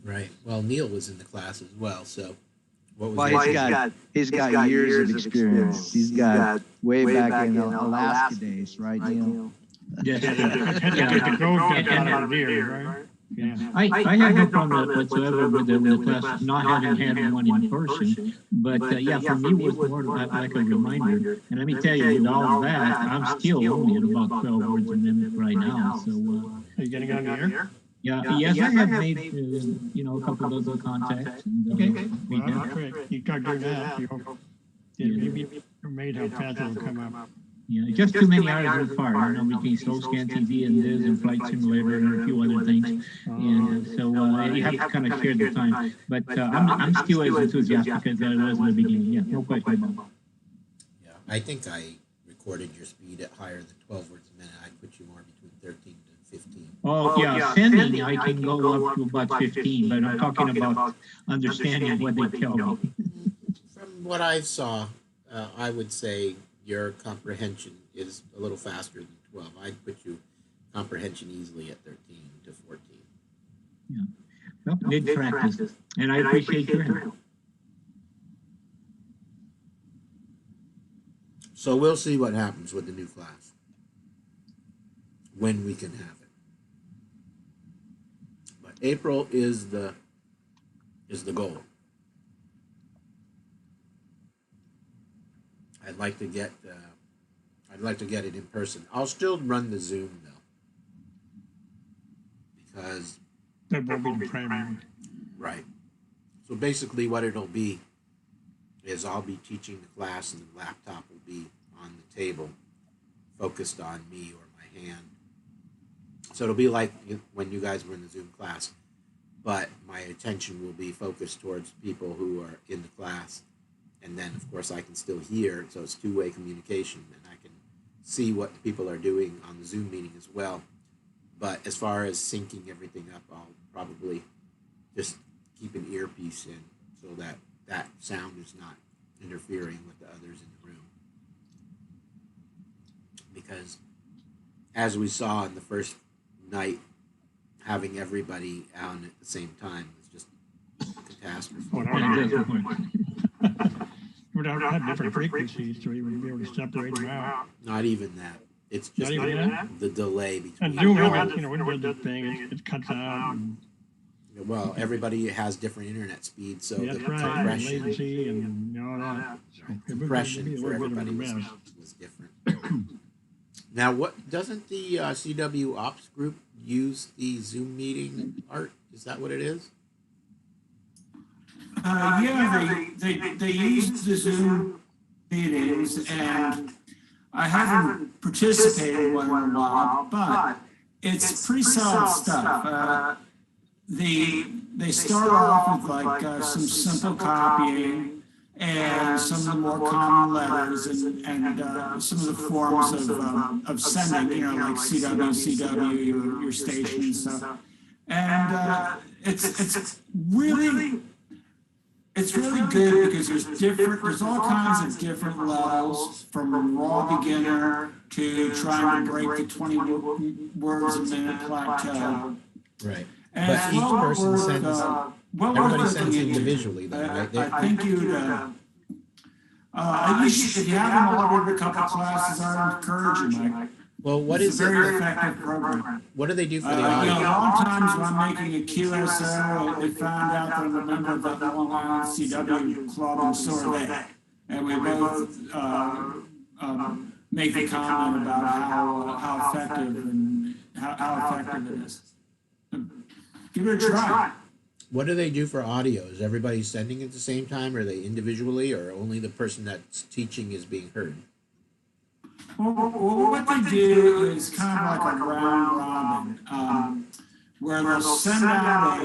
Right. Well, Neil was in the class as well. So, what was he's got years of experience. He's got way back in Alaska days, right, Neil? Yeah. Yeah. I have no problem whatsoever with the class not having had one in person, but yeah, for me it was more like a reminder. And let me tell you, with all of that, I'm still only at about 12 words a minute right now. So, are you getting on the air? Yeah, yes, I have made a couple of those contacts. And, okay. Well, great. You start doing that. Maybe made how fast it will come up. Yeah, just too many hours apart, you know, between slow scan TV and this and flight simulator and a few other things. And so you have to kind of share the time. But I'm still as enthusiastic as I was in the beginning. Yeah, no question about it. Yeah, I think I recorded your speed at higher than 12 words a minute. I put you more between 13 and 15. Oh, yeah, sending, I can go up to about 15, but I'm talking about understanding what they tell me. From what I saw, I would say your comprehension is a little faster than 12. I'd put you comprehension easily at 13 to 14. Yeah, well, need practice, and I appreciate your help. So we'll see what happens with the new class, when we can have it. But April is the goal. I'd like to get it in person. I'll still run the Zoom though, because That will be the primary. right. So basically, what it'll be is I'll be teaching the class, and the laptop will be on the table, focused on me or my hand. So it'll be like when you guys were in the Zoom class, but my attention will be focused towards people who are in the class. And then, of course, I can still hear, so it's two-way communication, and I can see what people are doing on the Zoom meeting as well. But as far as syncing everything up, I'll probably just keep an earpiece in so that that sound is not interfering with the others in the room. Because as we saw in the first night, having everybody on at the same time was just a catastrophe. We'd have different frequencies to even be able to separate them out. Not even that. It's just the delay between. And Zoom, when we did this thing, it cuts out. And, well, everybody has different internet speeds, so that's the right, compression, latency and all that. compression for everybody was different. Now, what doesn't the CW Ops group use the Zoom meeting part? Is that what it is? Yeah, they use the Zoom meetings, and I haven't participated in one in a while, but it's pretty solid stuff. They start off with like some simple copying and some of the more common letters and some of the forms of sending, like CW, your station and stuff. And it's really good because there's all kinds of different levels, from raw beginner to trying to break the 20 words a minute plateau. Right. And but each person sends, everybody sends individually though, right? I think if you haven't ordered a couple classes, I would encourage you, Mike. Well, what it's is a very effective program. What do they do for the audio? A lot of times when I'm making a QSO, they found out that I'm a member of the online CW club, and so are they. And we both make a comment about how effective and how effective it is. Give it a try. What do they do for audio? Is everybody sending at the same time? Or are they individually, or only the person that's teaching is being heard? Well, what they do is kind of like a round robin, where they'll send out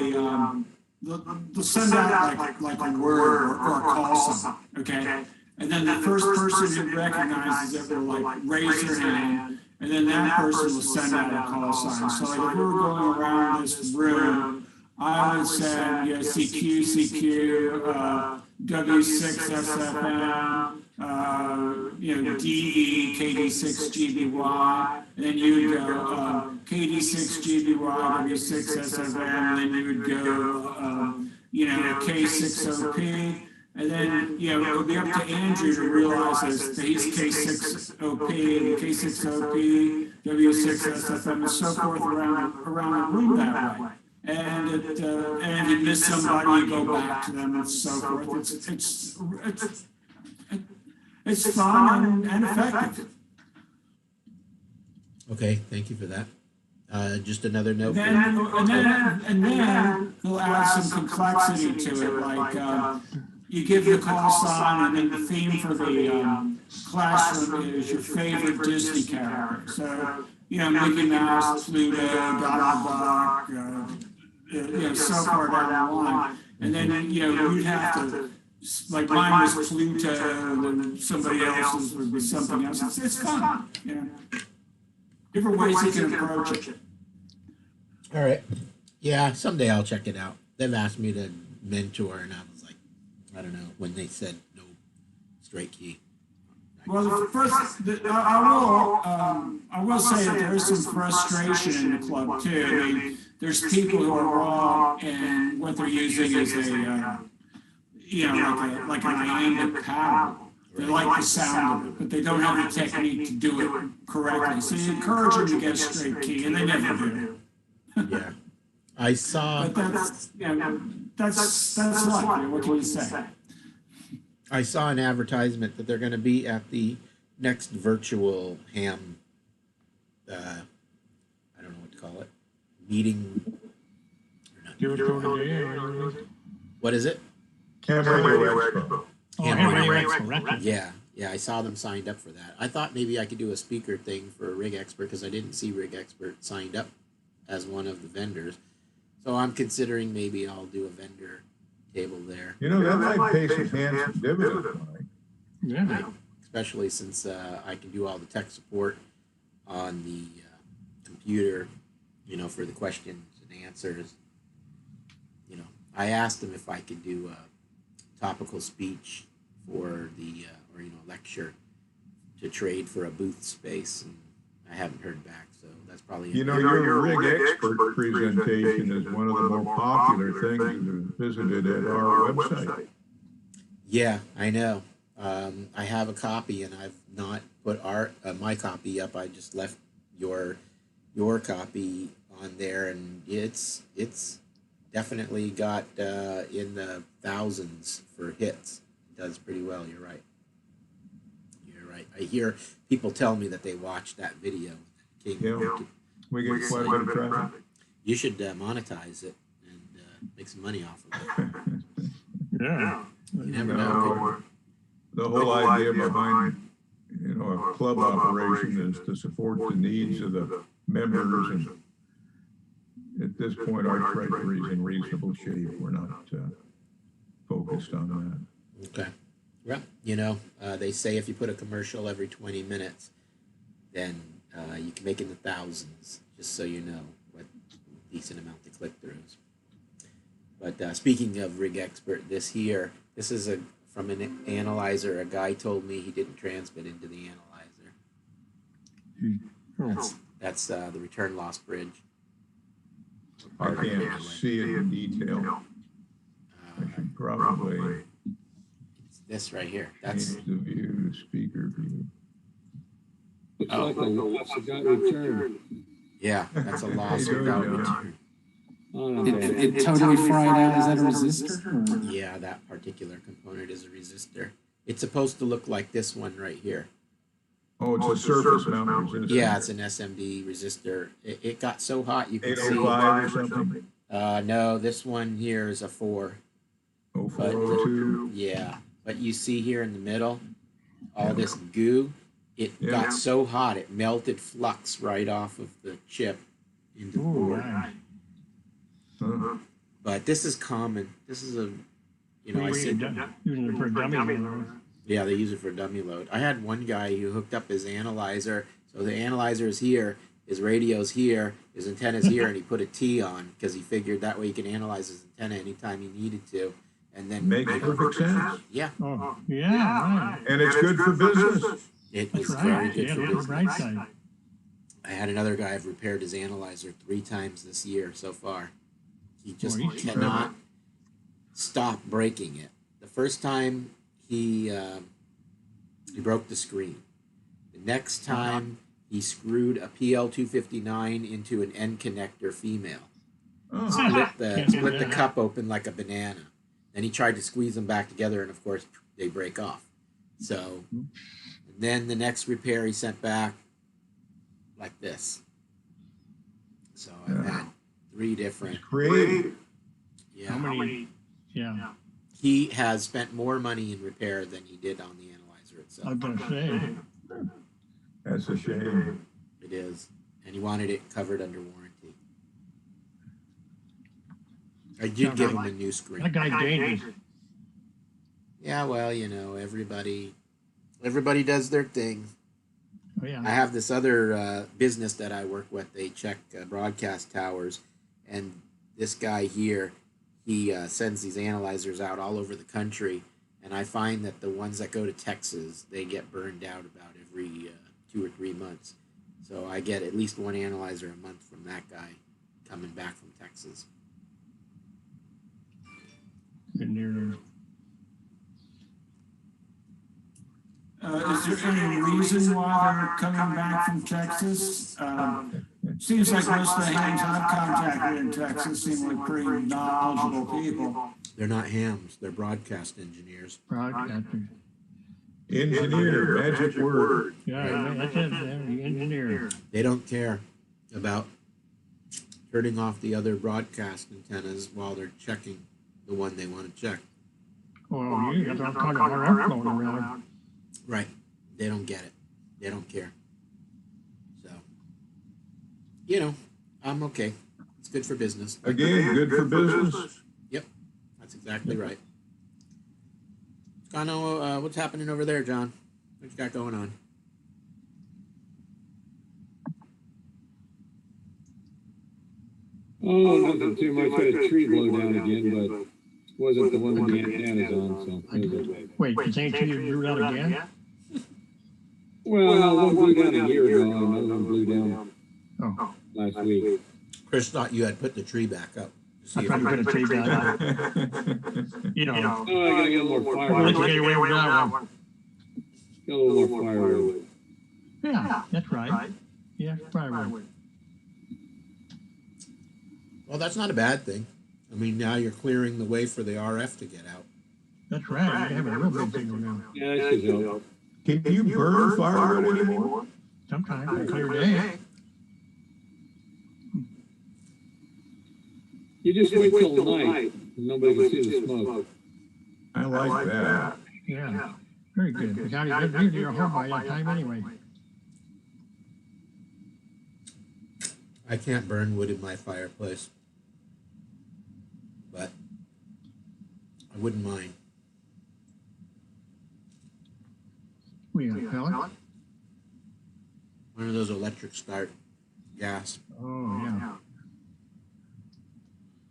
they'll send out like a word or a call sign, okay? And then the first person who recognizes it will like raise their hand, and then that person will send out a call sign. So like if we were going around this room, I would send CQ, W6SFM, DE, KD6GBY, and then you would go KD6GBY, W6SFM, and then you would go, K6OP, and then, it would be up to Andrew to realize that he's K6OP, and K6OP, W6SFM, and so forth around the room that way. And if you miss somebody, you go back to them and so forth. It's fun and effective. Okay, thank you for that. Just another note. And then we'll add some complexity to it, like you give the call sign, and then the theme for the classroom is your favorite Disney character. So, Mickey Mouse, Pluto, Donald Duck, so far down the line. And then, you'd have to, like mine was Pluto, and then somebody else's would be something else. It's fun, different ways you can approach it. All right. Yeah, someday I'll check it out. They've asked me to mentor, and I was like, I don't know, when they said no straight key. Well, I will say that there is some frustration in the club too. I mean, there's people who are wrong, and what they're using is like an iambic paddle. They like the sound of it, but they don't have the technique to do it correctly. So you encourage them to get a straight key, and they never do. Yeah, I saw. But that's luck. What can you say? I saw an advertisement that they're going to be at the next virtual ham. I don't know what to call it. Meeting. What is it? Ham Radio Expo. Ham Radio Expo. Yeah, I saw them signed up for that. I thought maybe I could do a speaker thing for Rig Expert because I didn't see Rig Expert signed up as one of the vendors. So I'm considering maybe I'll do a vendor table there. That might pay some handsome dividends. Yeah. Especially since I can do all the tech support on the computer, for the questions and answers. I asked them if I could do a topical speech for the, lecture to trade for a booth space, and I haven't heard back, so that's probably... Your Rig Expert presentation is one of the more popular things that have visited at our website. Yeah, I know. I have a copy, and I've not put my copy up. I just left your copy on there, and it's definitely got in the thousands for hits. It does pretty well. You're right. I hear people tell me that they watched that video. We get quite a bit of traffic. You should monetize it and make some money off of it. Yeah. You never know. The whole idea behind a club operation is to support the needs of the members, and at this point our treasury is in reasonable shape. We're not focused on that. Okay. Well, they say if you put a commercial every 20 minutes, then you can make it in the thousands, just so you know what decent amount of click-throughs. But speaking of Rig Expert, this is from an analyzer. A guy told me he didn't transmit into the analyzer. That's the return loss bridge. I can't see it in detail. I should probably... This right here. That's the view, the speaker view. Looks like a loss got returned. Yeah, that's a loss without return. It totally fried out. Is that a resistor? Or? Yeah, that particular component is a resistor. It's supposed to look like this one right here. Oh, it's a surface mount resistor. Yeah, it's an SMD resistor. It got so hot you can see. 805 or something? No, this one here is a 4. 0402? Yeah. But you see here in the middle, all this goo, it got so hot, it melted flux right off of the chip into the board. Right. But this is common. This is Using it for dummy load. Yeah, they use it for dummy load. I had one guy who hooked up his analyzer. So the analyzer is here, his radio's here, his antenna's here, and he put a T on because he figured that way he can analyze his antenna anytime he needed to. And then makes perfect sense. Yeah. Oh, yeah, right. And it's good for business. It was very good for business. Right side. I had another guy who've repaired his analyzer 3 times this year so far. He just cannot stop breaking it. The first time he broke the screen. The next time he screwed a PL259 into an end connector female. Split the cup open like a banana. Then he tried to squeeze them back together, and of course they break off. So, and then the next repair he sent back like this. So I've had 3 different. Creative. Yeah. How many? Yeah. he has spent more money in repair than he did on the analyzer I itself. was gonna say, That's a shame. It is, and he wanted it covered under warranty. I did give him a new screen. that guy's dangerous. Yeah, well, everybody does their thing. Oh, yeah. I have this other business that I work with. They check broadcast towers, and this guy here, he sends these analyzers out all over the country, and I find that the ones that go to Texas, they get burned out about every 2 or 3 months. So I get at least one analyzer a month from that guy coming back from Texas. Engineer. Is there any reason why they're coming back from Texas? Seems like most of the hams I've contacted in Texas seem like pretty knowledgeable people. They're not hams, they're broadcast engineers. Broadcaster. Engineer, magic word. Yeah, that's it, the engineer. They don't care about turning off the other broadcast antennas while they're checking the one they want to check. Oh, you got all kind of RF floating around. Right. They don't get it. They don't care. So, I'm okay. It's good for business. Again, good for business. Yep. That's exactly right. What's happening over there, John? What you got going on? Oh, nothing too much. Had a tree blow down again, but wasn't the one with the antennas on, so it was okay. Wait, the same tree blew out again? Well, one blew down a year ago, and another one blew down last week. Chris thought you had put the tree back up. I thought you put a tree back up. Oh, I gotta get a little more Let's firewood. get away with that one. Got a little more firewood. Yeah, that's right. Yeah, firewood. Well, that's not a bad thing. I mean, now you're clearing the way for the RF to get out. That's right. You have a real big signal now. Yeah, that's good help. Can you burn firewood anymore? Sometimes on a clear day. You just wait till night, and nobody can see the smoke. I like that. Yeah, very good. Because you're home by that time anyway. I can't burn wood in my fireplace, but I wouldn't mind. We got pellet. One of those electric start gas. Oh, yeah.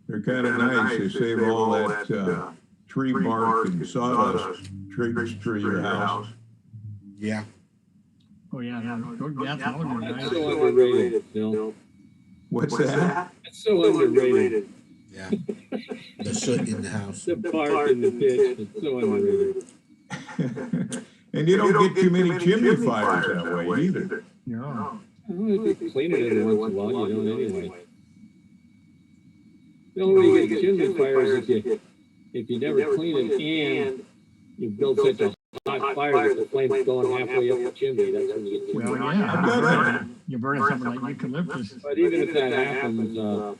They're kind of nice. They save all that tree bark and sawdust triggers through your house. Yeah. Oh, yeah. Those gas all are nice. That's so underrated, Phil. What's that? That's so underrated. Yeah. The soot in the house. The bark in the pitch, it's so underrated. And you don't get too many chimney fires that way either. No. Well, if you clean it every once in a while, you don't anyway. The only way you get chimney fires is if you never clean it and you build such a hot fire that the flame's going halfway up the chimney. That's when you get chimney. Well, yeah. You're burning something like eucalyptus. But even if that happens,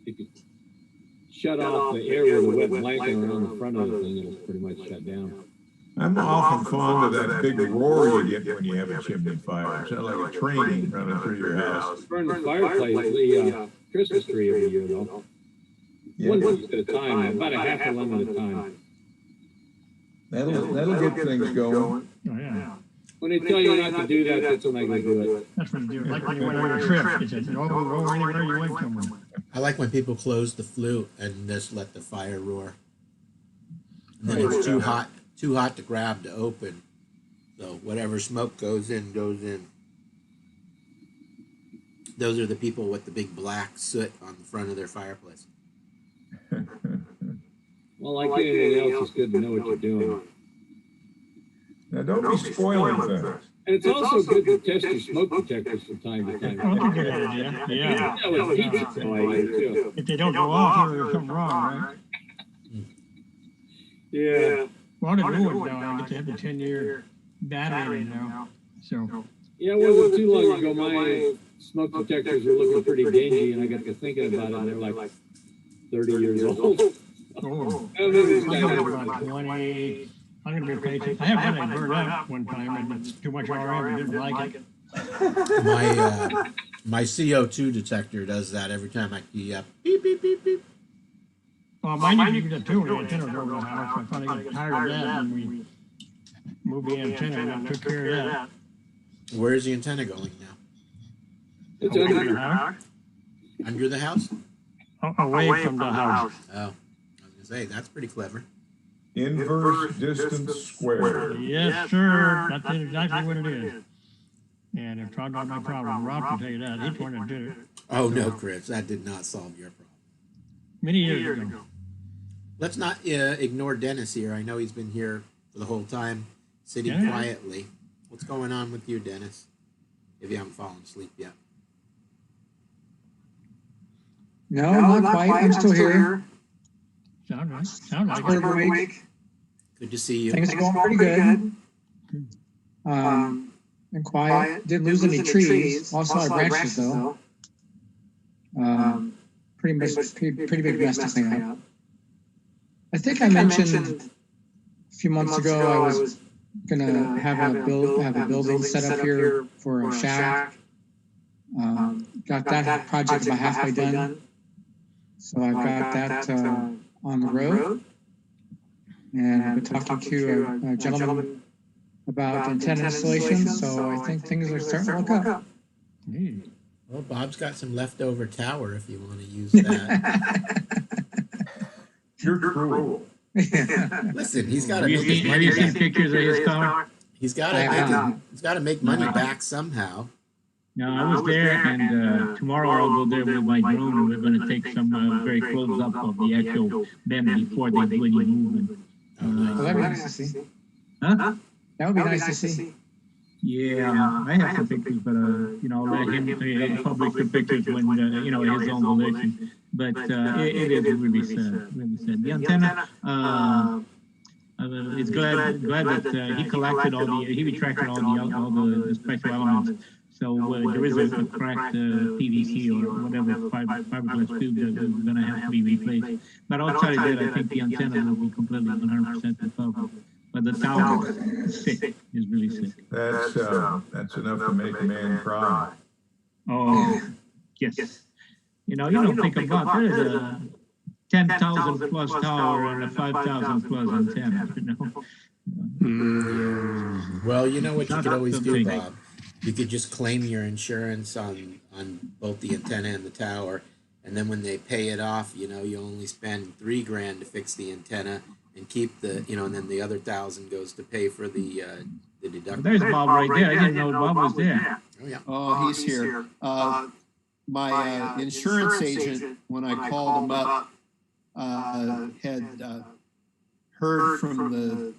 if you shut off the air with a wet blanket around the front of the thing, it'll pretty much shut down. I'm often fond of that big roar you get when you have a chimney fire. It's not like a train running through your house. Burn the fireplace, the Christmas tree every year, though. Yeah. One piece at a time, about a half a lemon at a time. That'll get things going. Oh, yeah. When they tell you not to do that, that's when I go do it. That's when you do it. Like when you went on a trip, you said, no, go anywhere you went somewhere. I like when people close the flue and just let the fire roar. And then it's too hot to grab to open. So whatever smoke goes in, goes in. Those are the people with the big black soot on the front of their fireplace. Well, like anything else, it's good to know what you're doing. Now, don't be spoiling things. And it's also good to test your smoke detectors from time to time. Oh, that's a good idea. Yeah. That was heat too. If they don't go off, there's something wrong, right? Yeah. Well, the new ones now, I get to have the 10-year battery now. So. Yeah, well, it wasn't too long ago, my smoke detectors were looking pretty dingy, and I got to thinking about it, and they're like 30 years old. Oh, I don't know this I'm guy. gonna be about 20. I'm gonna be patient. I have had a bird up one time and it's too much RM and didn't like it. My CO2 detector does that every time I key up. Beep, beep, beep, beep. Well, mine used to do that too when the antennas over the house. I finally got tired of that and we moved the antenna and took care of that. Where's the antenna going now? It's Away under from the house? Under the house? Away from the house. Oh, I was gonna say, that's pretty clever. Inverse distance squared. Yes, sir. That's exactly what it is. And it's not my problem. Rob can tell you that. He's the one that did it. Oh, no, Chris, that did not solve your problem. Many years ago. Let's not ignore Dennis here. I know he's been here for the whole time, sitting quietly. What's going on with you, Dennis? If you haven't fallen asleep yet. No, not quite. I'm still here. Sound right. Sound like Third it. week. Good to see you. Things are going pretty good. And quiet. Didn't lose any trees. Lost a lot of branches though. Pretty big mess to clean up. I think I mentioned a few months ago I was gonna have a building set up here for a shack. Got that project about halfway done. So I've got that on the road. And I've been talking to a gentleman about antenna installation, so I think things are starting to look up. Well, Bob's got some leftover tower if you want to use that. You're cruel. Listen, he's got to make his Have money you seen back. pictures of his car? He's got to make money back somehow. No, I was there, and tomorrow I'll go there with my drone, and we're going to take some very close up of the actual BEM before they do any movement. Well, that'd be nice to see. Huh? That would be nice to see. Yeah, I have some pictures, but I'll let him publish the pictures when his own volition. But it is really sad, really sad. The antenna. It's glad that he collected he retracted all the special elements. So there is a cracked PVC or whatever fiberglass tube that is going to have to be replaced. But outside of that, I think the antenna will be completely 100% recovered. But the tower is sick, is really sick. That's enough to make a man cry. Oh, yes. You don't think about that as a 10,000 plus tower and a 5,000 plus antenna, Well, you know what you could always do, Bob? You could just claim your insurance on both the antenna and the tower, and then when they pay it off, you only spend $3,000 to fix the antenna and keep the, and then the other 1,000 goes to pay for the deductible. There's Bob right there. I didn't know Bob was there. Oh, yeah. Oh, he's here. My insurance agent, when I called him up, had heard from the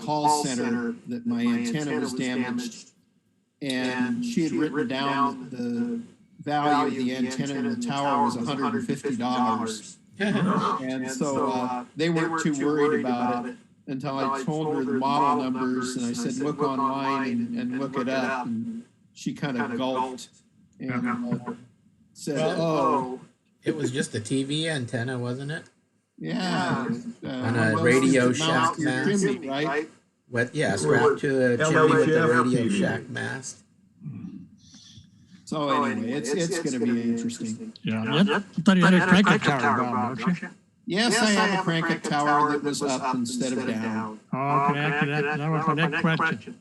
call center that my antenna was damaged, and she had written down that the value of the antenna in the tower was $150. And so they weren't too worried about it until I told her the model numbers, and I said, look online and look it up. And she kind of gulped and said, oh. It was just a TV antenna, wasn't it? Yeah. On a Radio Shack mast. Chimney, right? Strapped to a chimney with a Radio Shack mast. So anyway, it's going to be interesting. Yeah, I thought you had a crank tower, Bob, don't you? Yes, I have a crank tower that was up instead of down. Oh, okay, that was my next question.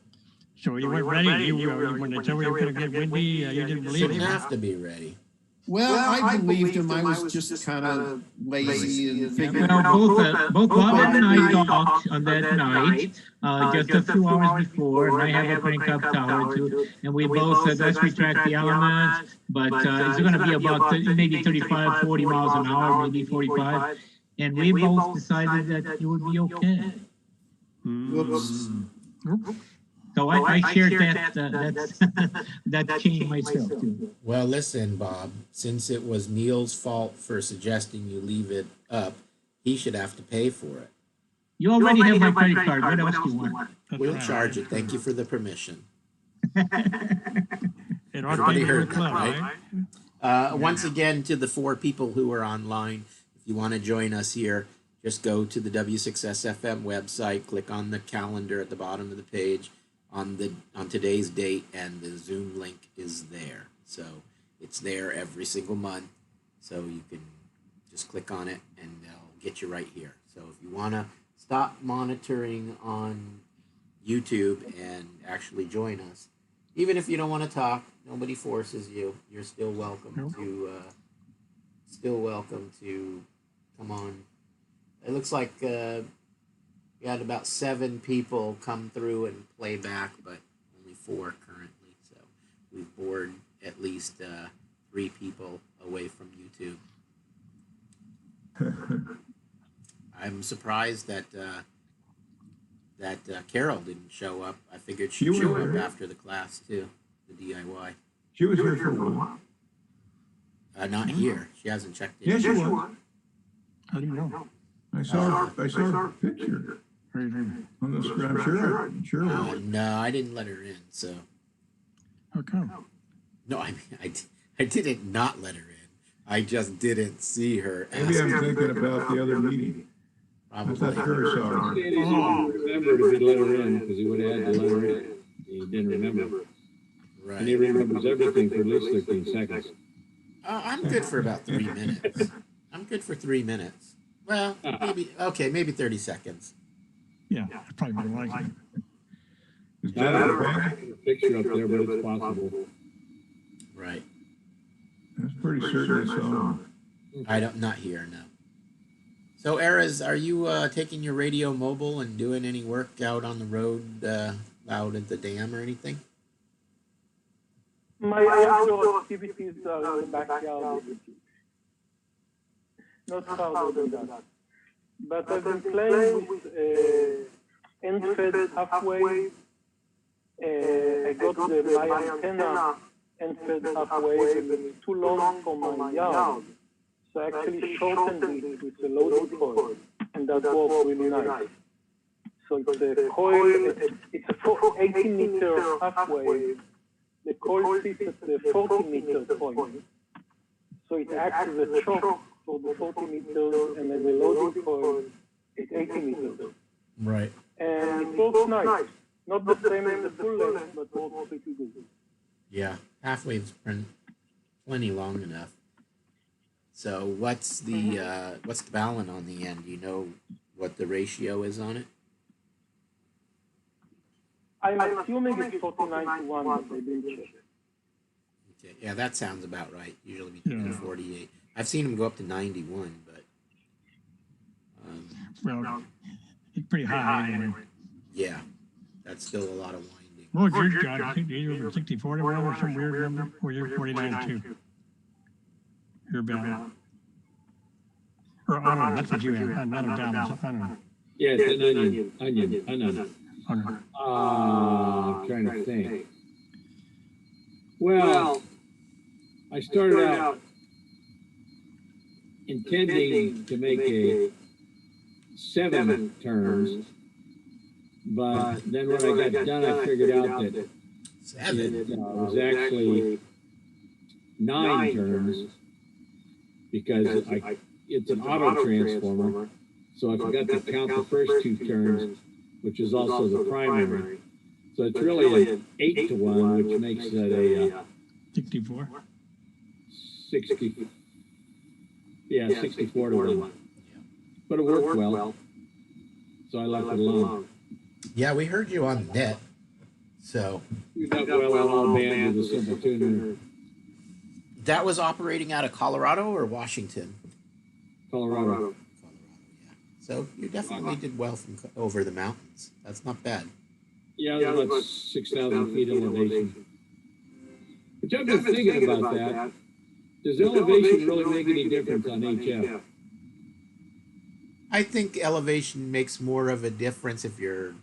So you weren't ready. When they told you you were going to get windy, you didn't believe Shouldn't him. have to be ready. Well, I believed him. I was just kind of lazy and figured. Well, both Bob and I talked on that night, just a few hours before, and I have a crank up tower too, and we both said, let's retract the elements, but it's going to be about maybe 35, 40 miles an hour, maybe 45, and we both decided that it would be okay. Whoops. So I shared that change myself too. Well, listen, Bob, since it was Neil's fault for suggesting you leave it up, he should have to pay for it. You already have my credit card. What else do you want? We'll charge it. Thank you for the permission. Everybody heard that, right? Once again, to the 4 people who are online, if you want to join us here, just go to the W6SFM website, click on the calendar at the bottom of the page on today's date, and the Zoom link is there. So it's there every single month. So you can just click on it and they'll get you right here. So if you want to stop monitoring on YouTube and actually join us, even if you don't want to talk, nobody forces you. You're still welcome to come on. It looks like we had about 7 people come through and play back, but only 4 currently. So we've bored at least 3 people away from YouTube. I'm surprised that Carol didn't show up. I figured she'd show up after the class too, the DIY. She was here for a while. Not here. She hasn't checked in. Yes, she was. How do you know? I saw her picture on the screen. Sure. No, I didn't let her in. So. How come? No, I mean I didn't not let her in. I just didn't see her. Maybe I'm thinking about the other meeting. Probably. I thought Kurt saw her. He didn't remember if he'd let her in, because he would have had to let her in. He didn't remember. Right. And he remembers everything for at least 13 seconds. I'm good for about 3 minutes. I'm good for 3 minutes. Well, maybe 30 seconds. Yeah, that's probably more likely. Is that a picture up there, but it's possible. Right. That's pretty certain it's on. Not here, no. So, Eras, are you taking your radio mobile and doing any work out on the road, out at the dam or anything? My outdoor activities are in the backyard. Not farther than that. But I've been playing with end-fed half-wave. I got my antenna end-fed half-wave, and it's too long for my yard. So I actually shortened it with a loaded coil, and that works really nice. So it's a coil, it's a 80-meter half-wave. The coil sits at the 40-meter point. So it acts as a choke for the 40 meters, and as a loading coil, it's 80 meters. Right. And it works nice. Not the same as the full length, but works pretty good. Yeah, half-wave's plenty long enough. So what's the balun on the end? Do you know what the ratio is on it? I'm assuming it's 49 to 1, but I didn't check. Okay, yeah, that sounds about right. Usually between 48. I've seen them go up to 91, but well, it's pretty high anyway. Yeah, that's still a lot of winding. What was yours, John? I think you were 64 to 1 or some weird number, or you're 49 2. You're balun. Or onion, that's what you have, not a balun, onion. Yeah, it's an onion. I'm trying to think. Well, I started out intending to make a 7 turns, but then when I got done, I figured out that it was actually 9 turns, because it's an auto transformer, so I forgot to count the first 2 turns, which is also the primary. So it's really an 8 to 1, which makes it a 64? 60. Yeah, 64 to 1. But it worked well, so I left it alone. Yeah, we heard you on the net, so. You got well on all bands with a simple tuner. That was operating out of Colorado or Washington? Colorado. Yeah. So you definitely did well from over the mountains. That's not bad. Yeah, it was about 6,000 feet elevation. But I've been thinking about that. Does elevation really make any difference on HF? I think elevation makes more of a difference if you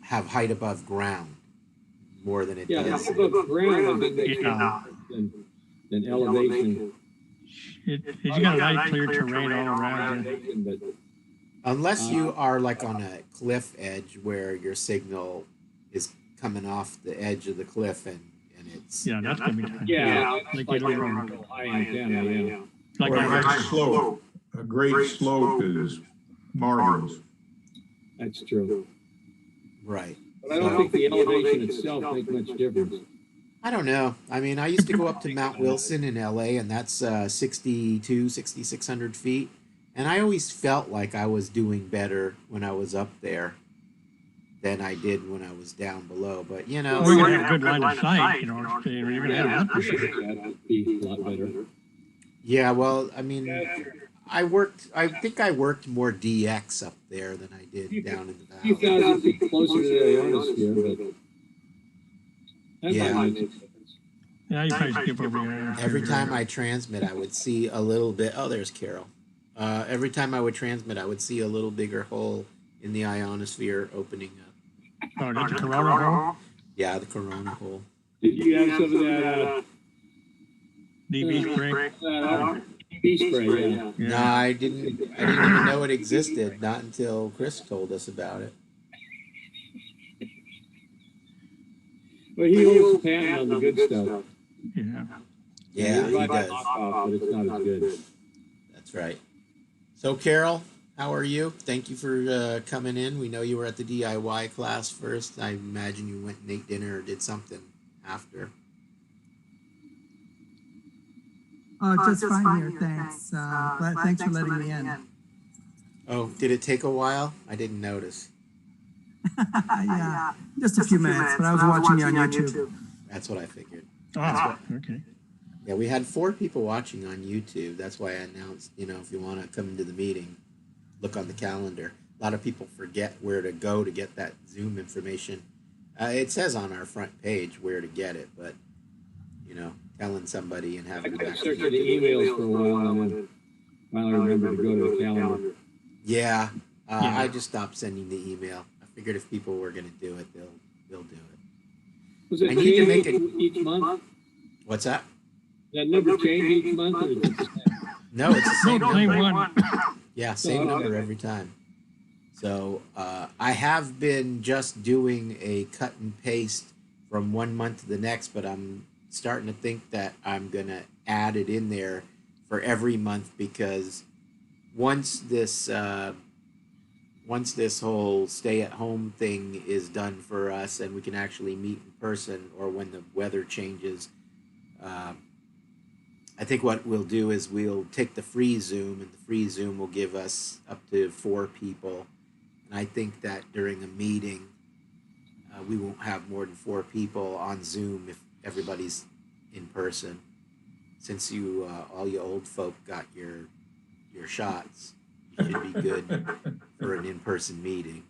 have height above ground more than it does. Yeah, above ground, I think makes more than elevation. You got a nice clear terrain all around you. Unless you are like on a cliff edge where your signal is coming off the edge of the cliff and it it's Yeah, that's gonna be tough. Yeah, Like like you a don't real high antenna, yeah. like Or a my nice slope. A great slope is marvelous. That's true. right. But I don't think the elevation itself makes much difference. I don't know. I mean, I used to go up to Mount Wilson in LA, and that's 6,600 feet. And I always felt like I was doing better when I was up there than I did when I was down below. But, you know, we're gonna have a good line of sight, you know, so you're gonna have that for sure. That'd be a lot better. yeah, well, I mean, I think I worked more DX up there than I did down in the A few valley. thousand feet closer to the ionosphere, but that Yeah. might make a difference. Yeah, you probably skip over here. Every time I transmit, I would see a little bit. Oh, there's Carol. Every time I would transmit, I would see a little bigger hole in the ionosphere opening up. Oh, that's a corona hole? Yeah, the corona hole. Did you have some of that, DB spray? DB spray, yeah. No, I didn't even know it existed. Not until Chris told us about it. But he holds the patent on the good stuff. Yeah. Yeah, he does. Knockoff, but it's not as good. That's right. So, Carol, how are you? Thank you for coming in. We know you were at the DIY class first. I imagine you went and ate dinner or did something after. Just fine here, thanks. Thanks for letting me in. Oh, did it take a while? I didn't notice. Yeah, just a few minutes, but I was watching you on YouTube. That's what I figured. Oh, okay. Yeah, we had 4 people watching on YouTube. That's why I announced, you know, if you want to come into the meeting, look on the calendar. A lot of people forget where to go to get that Zoom information. It says on our front page where to get it, but, you know, telling somebody and having I searched the emails for a while, and then finally remembered to go to the calendar. Yeah, I just stopped sending the email. I figured if people were going to do it, they'll do it. Was it I need to make it each month? What's that? That number change each month? Or is it the same? No, it's the same Same number. one. Yeah, same number every time. So I have been just doing a cut and paste from one month to the next, but I'm starting to think that I'm going to add it in there for every month, because once this whole stay-at-home thing is done for us and we can actually meet in person, or when the weather changes, I think what we'll do is we'll take the free Zoom, and the free Zoom will give us up to 4 people. And I think that during a meeting, we won't have more than 4 people on Zoom if everybody's in person. Since you all you old folk got your shots, you should be good for an in-person meeting.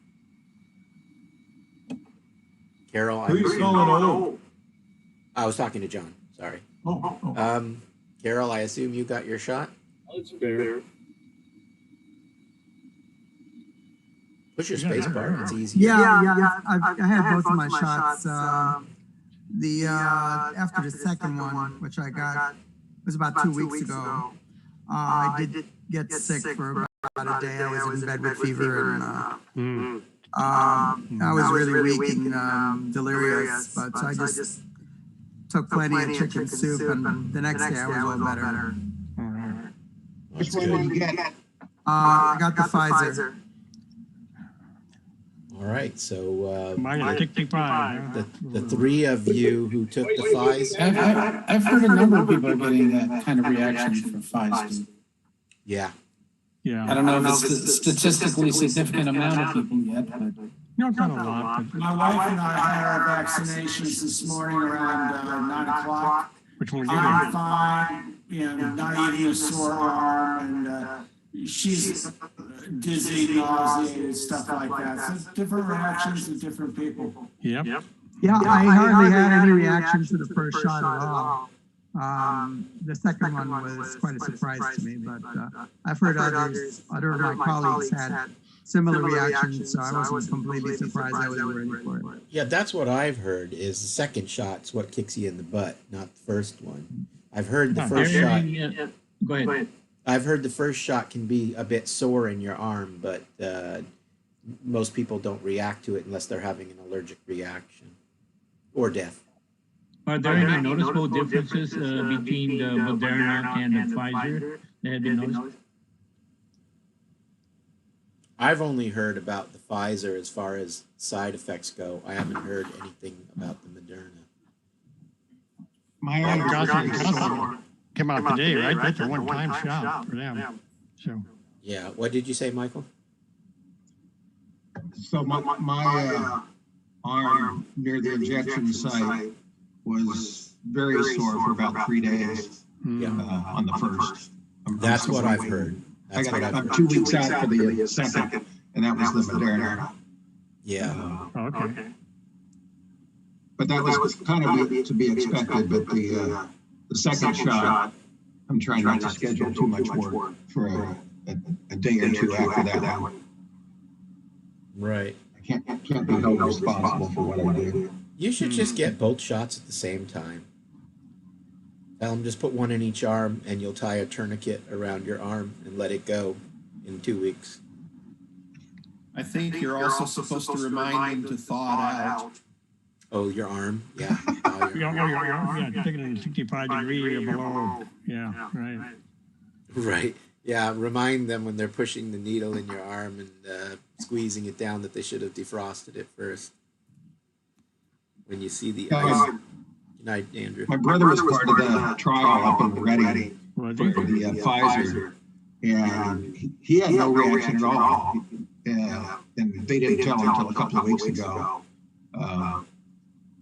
Carol, Who you calling old? I was talking to John. Sorry. Oh. Carol, I assume you got your shot? That's fair. Push your space bar. It's easy. Yeah. I had both of my shots. After the second one, which I got, was about 2 weeks ago. I did get sick for about a day. I was in bed with fever, and I was really weak and delirious. But I just took plenty of chicken soup, and the next day I was all better. Which one did you get? I got the Pfizer. All right, so Mine is 65. the 3 of you who took the Pfizer. I've heard a number of people are getting that kind of reaction from Pfizer. Yeah. Yeah. I don't know if it's a statistically significant amount of people yet, but No, it's not a lot, but My wife and I had our vaccinations this morning around 9 o'clock. which one I'm you fine, not even a sore arm, and she's dizzy, nauseated, stuff like that. So different reactions to different people. Yep. Yeah, I hardly had any reaction to the first shot at all. The second one was quite a surprise to me, but I've heard other of my colleagues had similar reactions, so I wasn't completely surprised I was ready for it. Yeah, that's what I've heard, is the second shot's what kicks you in the butt, not the first one. I've heard the first shot. go ahead. I've heard the first shot can be a bit sore in your arm, but most people don't react to it unless they're having an allergic reaction or death. Are there any noticeable differences between the Moderna and the Pfizer that have been noticed? I've only heard about the Pfizer as far as side effects go. I haven't heard anything about the Moderna. My Well, Johnson and understanding is Johnson came out today, right? That's a one-time shot for them. So, Yeah. What did you say, Michael? so my arm near the injection site was very sore for about 3 days on the first. That's still what I've waiting. heard. That's what I've I'm heard. 2 weeks out for the second, and that was the Moderna. Yeah. okay. But that was kind of to be expected, but the second shot, I'm trying not to schedule too much work for a day or two after that one. Right. I can't be held responsible for what I do. You should just get both shots at the same time. Tell them just put one in each arm, and you'll tie a tourniquet around your arm and let it go in 2 weeks. I think you're also supposed to remind them to thaw it out. Oh, your arm? Yeah. Oh, Yeah, take it in 65 degree or below. Yeah, right. Right. Yeah. Remind them when they're pushing the needle in your arm and squeezing it down that they should have defrosted it first. When you see the ice. Good night, Andrew. My brother was part of the trial up in Reading for the Pfizer, and he had no reaction at all. And they didn't tell him until a couple of weeks ago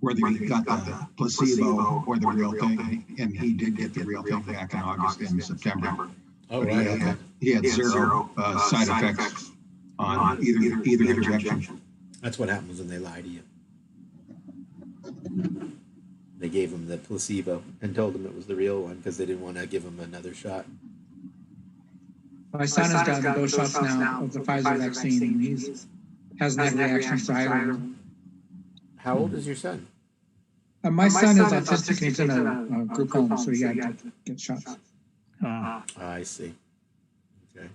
whether he got the placebo or the real thing, and he did get the real thing back in August and September. Oh, right. He had zero side effects on either injection. That's what happens when they lie to you. They gave him the placebo and told him it was the real one because they didn't want to give him another shot. My son has gotten those shots now of the Pfizer vaccine, and he hasn't had reactions to either of them. How old is your son? My son is autistic, and he's in a group home, so he had to get shots. I see. Okay.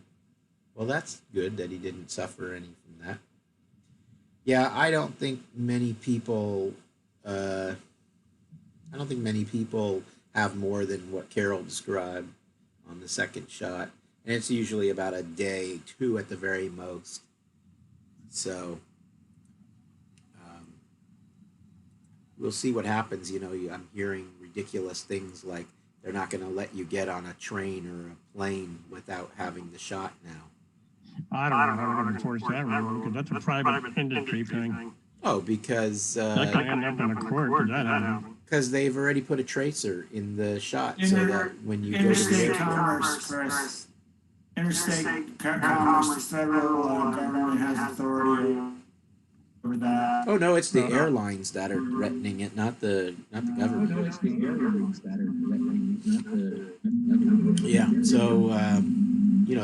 Well, that's good that he didn't suffer any from that. Yeah, I don't think many people have more than what Carol described on the second shot. And it's usually about a day, 2 at the very most. So we'll see what happens. You know, I'm hearing ridiculous things like they're not going to let you get on a train or a plane without having the shot now. I don't know how we're going to enforce that rule because that's a private industry thing. Oh, because that could end up in a court if that happens. Because they've already put a tracer in the shot, so that when you go to the Interstate airport, commerce, Chris. Interstate commerce, the federal government has authority over that. Oh no, it's the airlines that are threatening it, not the government. No, it's the airlines that are threatening, not the Yeah, so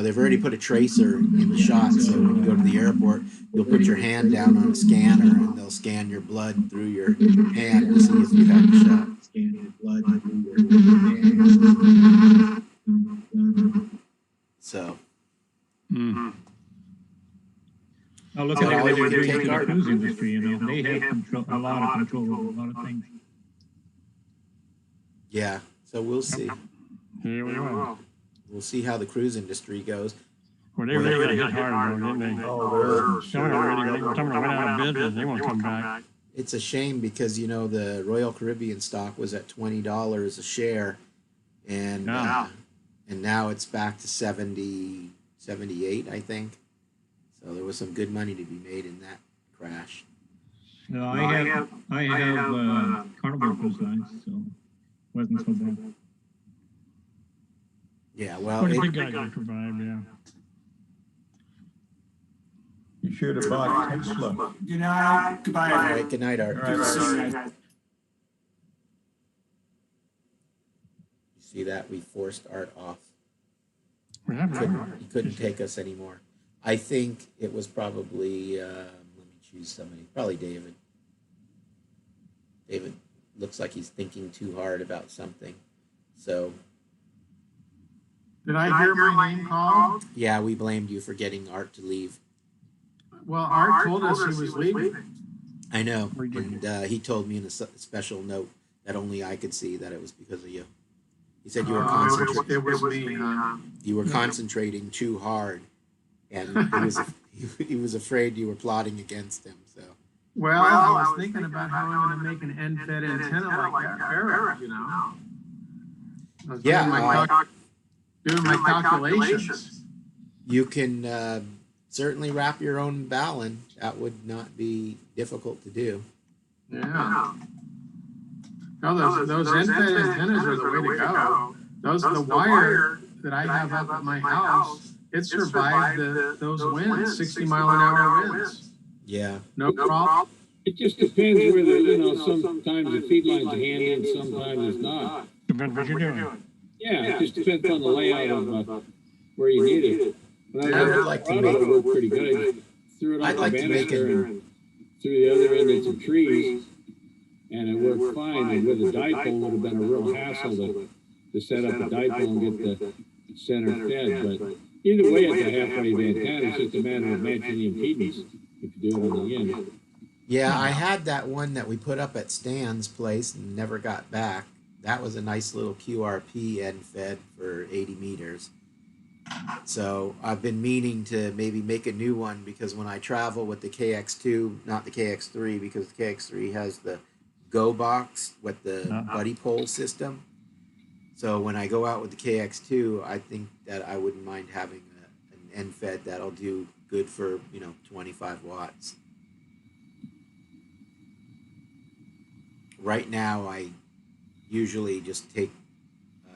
they've already put a tracer in the shot, so when you go to the airport, you'll put your hand down on a scanner and they'll scan your blood through your hand to see if you've had the shot. Scan your blood through your hand. So. Now look at what they're doing to the cruise industry. They have a lot of control over a lot of things. Yeah, so we'll see. Here we go. We'll see how the cruise industry goes. Well, they really got hit hard, though, didn't they? Some went out of business. They won't come back. It's a shame because, the Royal Caribbean stock was at $20 a share, and now it's back to 70, 78, I think. So there was some good money to be made in that crash. No, I have Carnival cruise lines, so it wasn't so bad. Yeah, well, Pretty big guys that survive, yeah. You should have bought Tesla. Good night. Goodbye. All right, good night, Art. Good to see you guys. You see that? We forced Art off. He couldn't take us anymore. I think it was probably, let me choose somebody, probably David. David looks like he's thinking too hard about something. So. Did I hear my name called? Yeah, we blamed you for getting Art to leave. Well, Art told us he was leaving. I know, and he told me in a special note that only I could see that it was because of you. He said you were It was me, huh? You were concentrating too hard, and he was afraid you were plotting against him. So. Well, I was thinking about how I'm going to make an end-fed antenna like that arrow, you know. I was doing my calculations. You can certainly wrap your own balun. That would not be difficult to do. Yeah. No, those end-fed antennas are the way to go. The wire that I have up at my house, it survived those winds, 60-mile-an-hour winds. Yeah. No problem. It just depends where sometimes the feed line's handy and sometimes it's not. Depends what you're doing. Yeah, it just depends on the layout of where you need it. When I would like to make it worked pretty good. I just threw it on the banister and threw the other end in some trees, and it worked fine. And with a dipole, would have been a real hassle to set up a dipole and get the center fed. But either way, it's a half-wave antenna. It's just a matter of matching the impedance if you do it on the end. Yeah, I had that one that we put up at Stan's place and never got back. That was a nice little QRP end fed for 80 meters. So I've been meaning to maybe make a new one because when I travel with the KX2, not the KX3, because the KX3 has the Go box with the buddy pole system. So when I go out with the KX2, I think that I wouldn't mind having an end fed that'll do good for 25 watts. Right now, I usually just take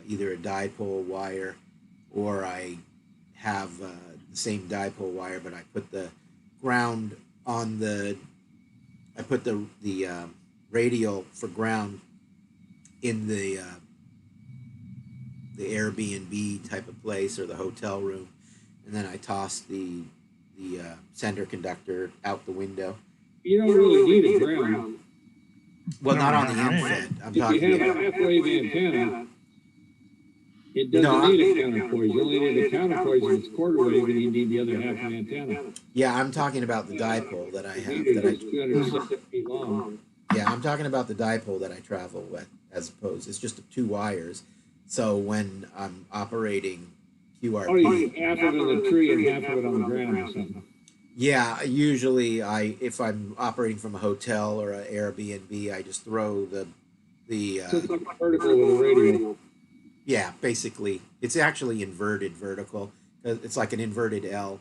either a dipole wire, or I have the same dipole wire, but I put the ground on I put the radial for ground in the Airbnb type of place or the hotel room, and then I toss the center conductor out the window. You don't really need a ground. Well, not on the end-fed. I'm talking if you have a half-wave antenna, it doesn't need a counterpoise. You only need a counterpoise if it's quarter wave, and you need the other half of the antenna. Yeah, I'm talking about the dipole that I have. It's 260 feet long. Yeah, I'm talking about the dipole that I travel with, as opposed. It's just 2 wires. So when I'm operating QRP, half of it in the tree and half of it on the ground or something. Yeah, usually if I'm operating from a hotel or an Airbnb, I just throw the so it's like vertical with a radio. Yeah, basically, it's actually inverted vertical. It's like an inverted L,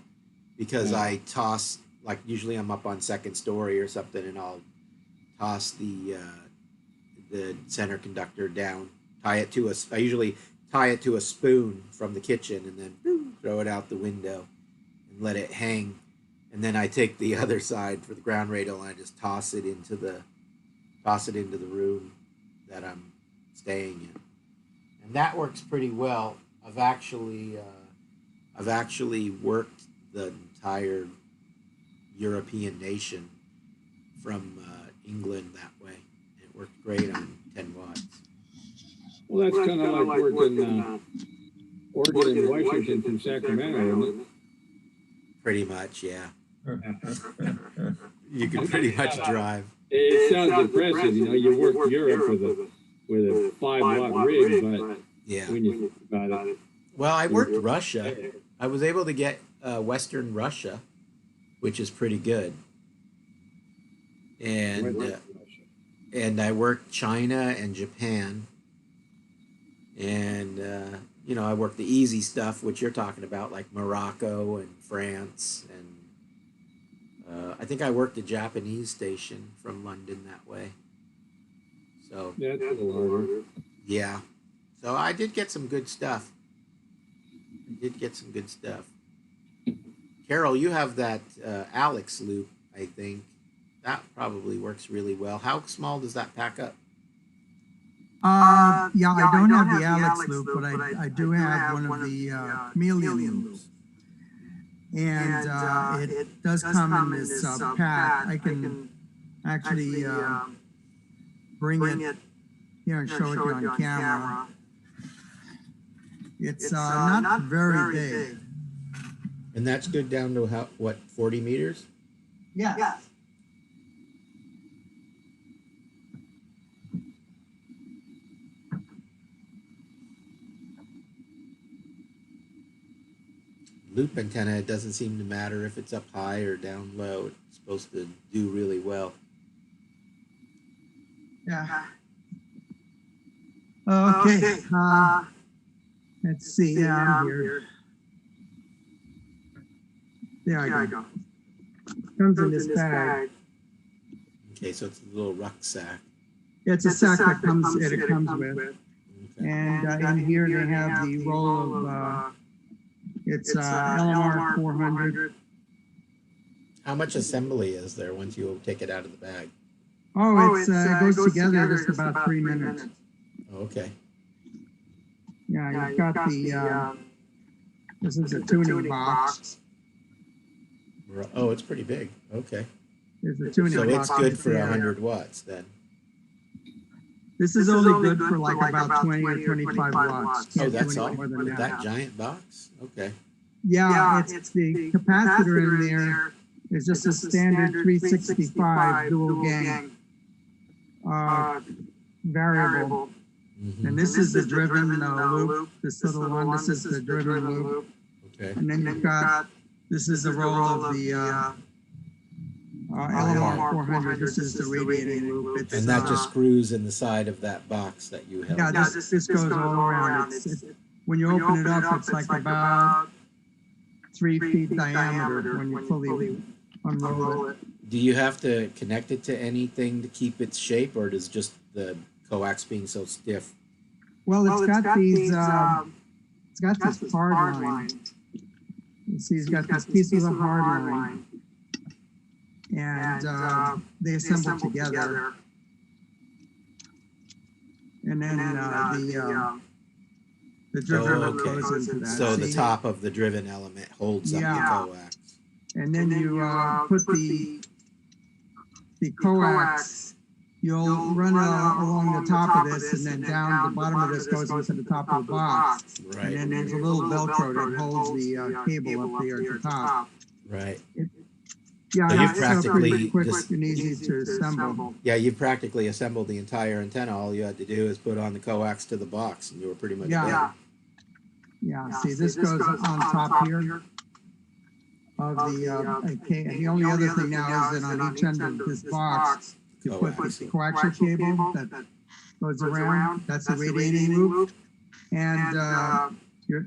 because I toss, like usually I'm up on second story or something, and I'll toss the center conductor down, I usually tie it to a spoon from the kitchen, and then throw it out the window and let it hang. And then I take the other side for the ground radial and I just toss it into the room that I'm staying in, and that works pretty well. I've actually worked the entire European nation from England that way. It worked great on 10 watts. Well, that's kind of like working Oregon and Washington from Sacramento, isn't it? Pretty much, yeah. You can pretty much drive. It sounds impressive, you work Europe with a 5-watt rig, but yeah, when you think about it. Well, I worked Russia. I was able to get Western Russia, which is pretty good. And I worked China and Japan. And I worked the easy stuff, which you're talking about, like Morocco and France, and I think I worked a Japanese station from London that way. So that's a little harder. Yeah. So I did get some good stuff. Carol, you have that Alex loop, I think. That probably works really well. How small does that pack up? Yeah, I don't have the Alex loop, but I do have one of the chameleon loops. And it does come in this pack. I can actually bring it here and show it to you on camera. It's not very big. And that's good down to 40 meters? Yeah. loop antenna, it doesn't seem to matter if it's up high or down low. It's supposed to do really well. Yeah. Okay. Let's see. Yeah, I'm here. There I go. Comes in this bag. Okay, so it's a little rucksack. It's a sack that comes with. Okay. And in here they have the roll of, it's LMR 400. How much assembly is there once you take it out of the bag? Oh, it goes together just about 3 minutes. Okay. Yeah, you've got the, this is a tuning box. Oh, it's pretty big. Okay. There's a tuning so box. It's good for 100 watts then. This is only good for like about 20 or 25 watts. Oh, that's all? With that giant box? Okay. Yeah, it's the capacitor in there is just a standard 365 dual gang variable. And this is the driven loop, this little one, this is the driven loop. Okay. And then you've got, this is the roll of the LMR 400, this is the radiating loop. It's, and that just screws in the side of that box that you held. Yeah, this goes all around. When you open it up, it's like about 3 feet diameter when you fully unroll it. Do you have to connect it to anything to keep its shape, or does just the coax being so stiff? Well, it's got these, it's got this hard line. You see, it's got these pieces of hard line. And they assemble together. And then the driven goes into that. So the top of the driven element holds up the coax. And then you put the coax, you'll run along the top of this, and then down the bottom of this goes into the top of the box. Right. And then there's a little Velcro that holds the cable up there at the top. Right. Yeah, so it's pretty quick and easy to assemble. Yeah, you've practically assembled the entire antenna. All you had to do is put on the coax to the box, and you were pretty much done. Yeah, see, this goes on top here of the and the only other thing now is that on each end of this box, you put this coaxial cable that goes around. That's the radiating loop. And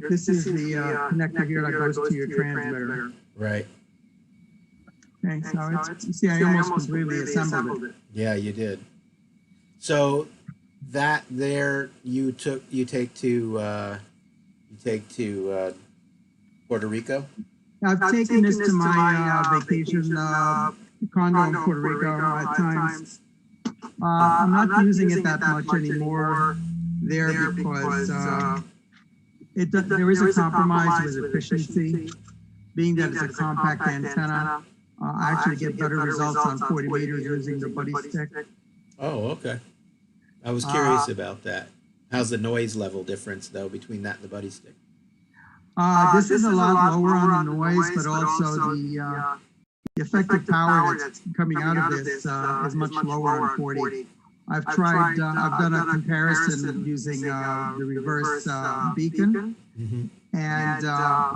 this is the connector here that goes to your transmitter. Right. Okay, so it's, you see, I almost completely assembled it. Yeah, you did. So that there you take to Puerto Rico? I've taken this to my vacation condo in Puerto Rico at times. I'm not using it that much anymore there because there is a compromise with efficiency. Being that it's a compact antenna, I actually get better results on 40 meters using the buddy stick. Oh, okay. I was curious about that. How's the noise level difference though between that and the buddy stick? This is a lot lower on the noise, but also the effective power that's coming out of this is much lower on 40. I've tried, I've done a comparison using the reverse beacon. And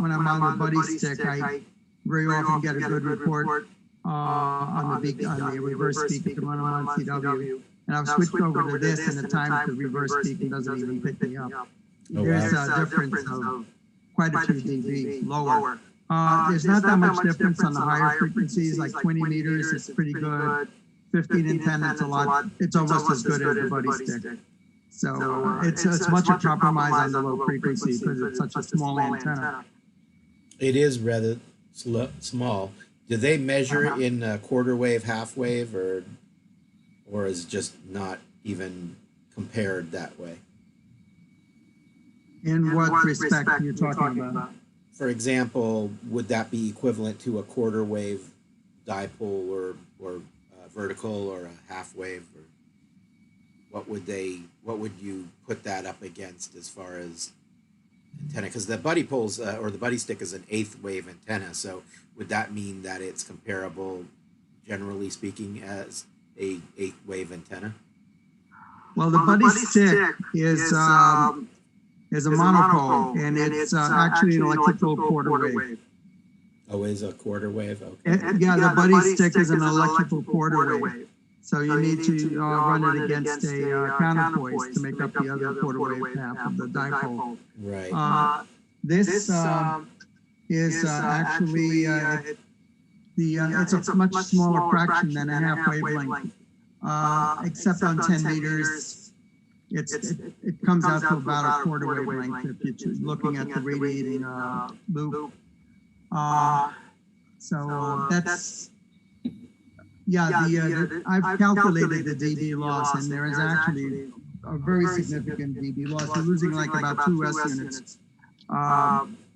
when I'm on the buddy stick, I very often get a good report on the reverse beacon when I'm on CW. And I've switched over to this, and at times the reverse beacon doesn't even pick me up. There's a difference of quite a few dB lower. There's not that much difference on the higher frequencies, like 20 meters, it's pretty good. 15 and 10, it's a lot, it's almost as good as the buddy stick. So it's much a compromise on the low frequency because it's such a small antenna. It is rather small. Do they measure it in quarter wave, half wave, or is it just not even compared that way? In what respect are you talking about? For example, would that be equivalent to a quarter wave dipole or vertical or a half wave? Or what would you put that up against as far as antenna? Because the buddy poles or the buddy stick is an 8th wave antenna. So would that mean that it's comparable, generally speaking, as a 8th wave antenna? Well, the buddy stick is is a monopole, and it's actually an electrical quarter wave. Oh, is a quarter wave? Okay. Yeah, the buddy stick is an electrical quarter wave. So you need to run it against a counterpoise to make up the other quarter wave half of the dipole. Right. This is actually it's a much smaller fraction than a half wavelength, except on 10 meters. It comes out to about a quarter wavelength if you're looking at the radiating loop. So that's, I've calculated the dB loss, and there is actually a very significant dB loss. You're losing like about 2 S units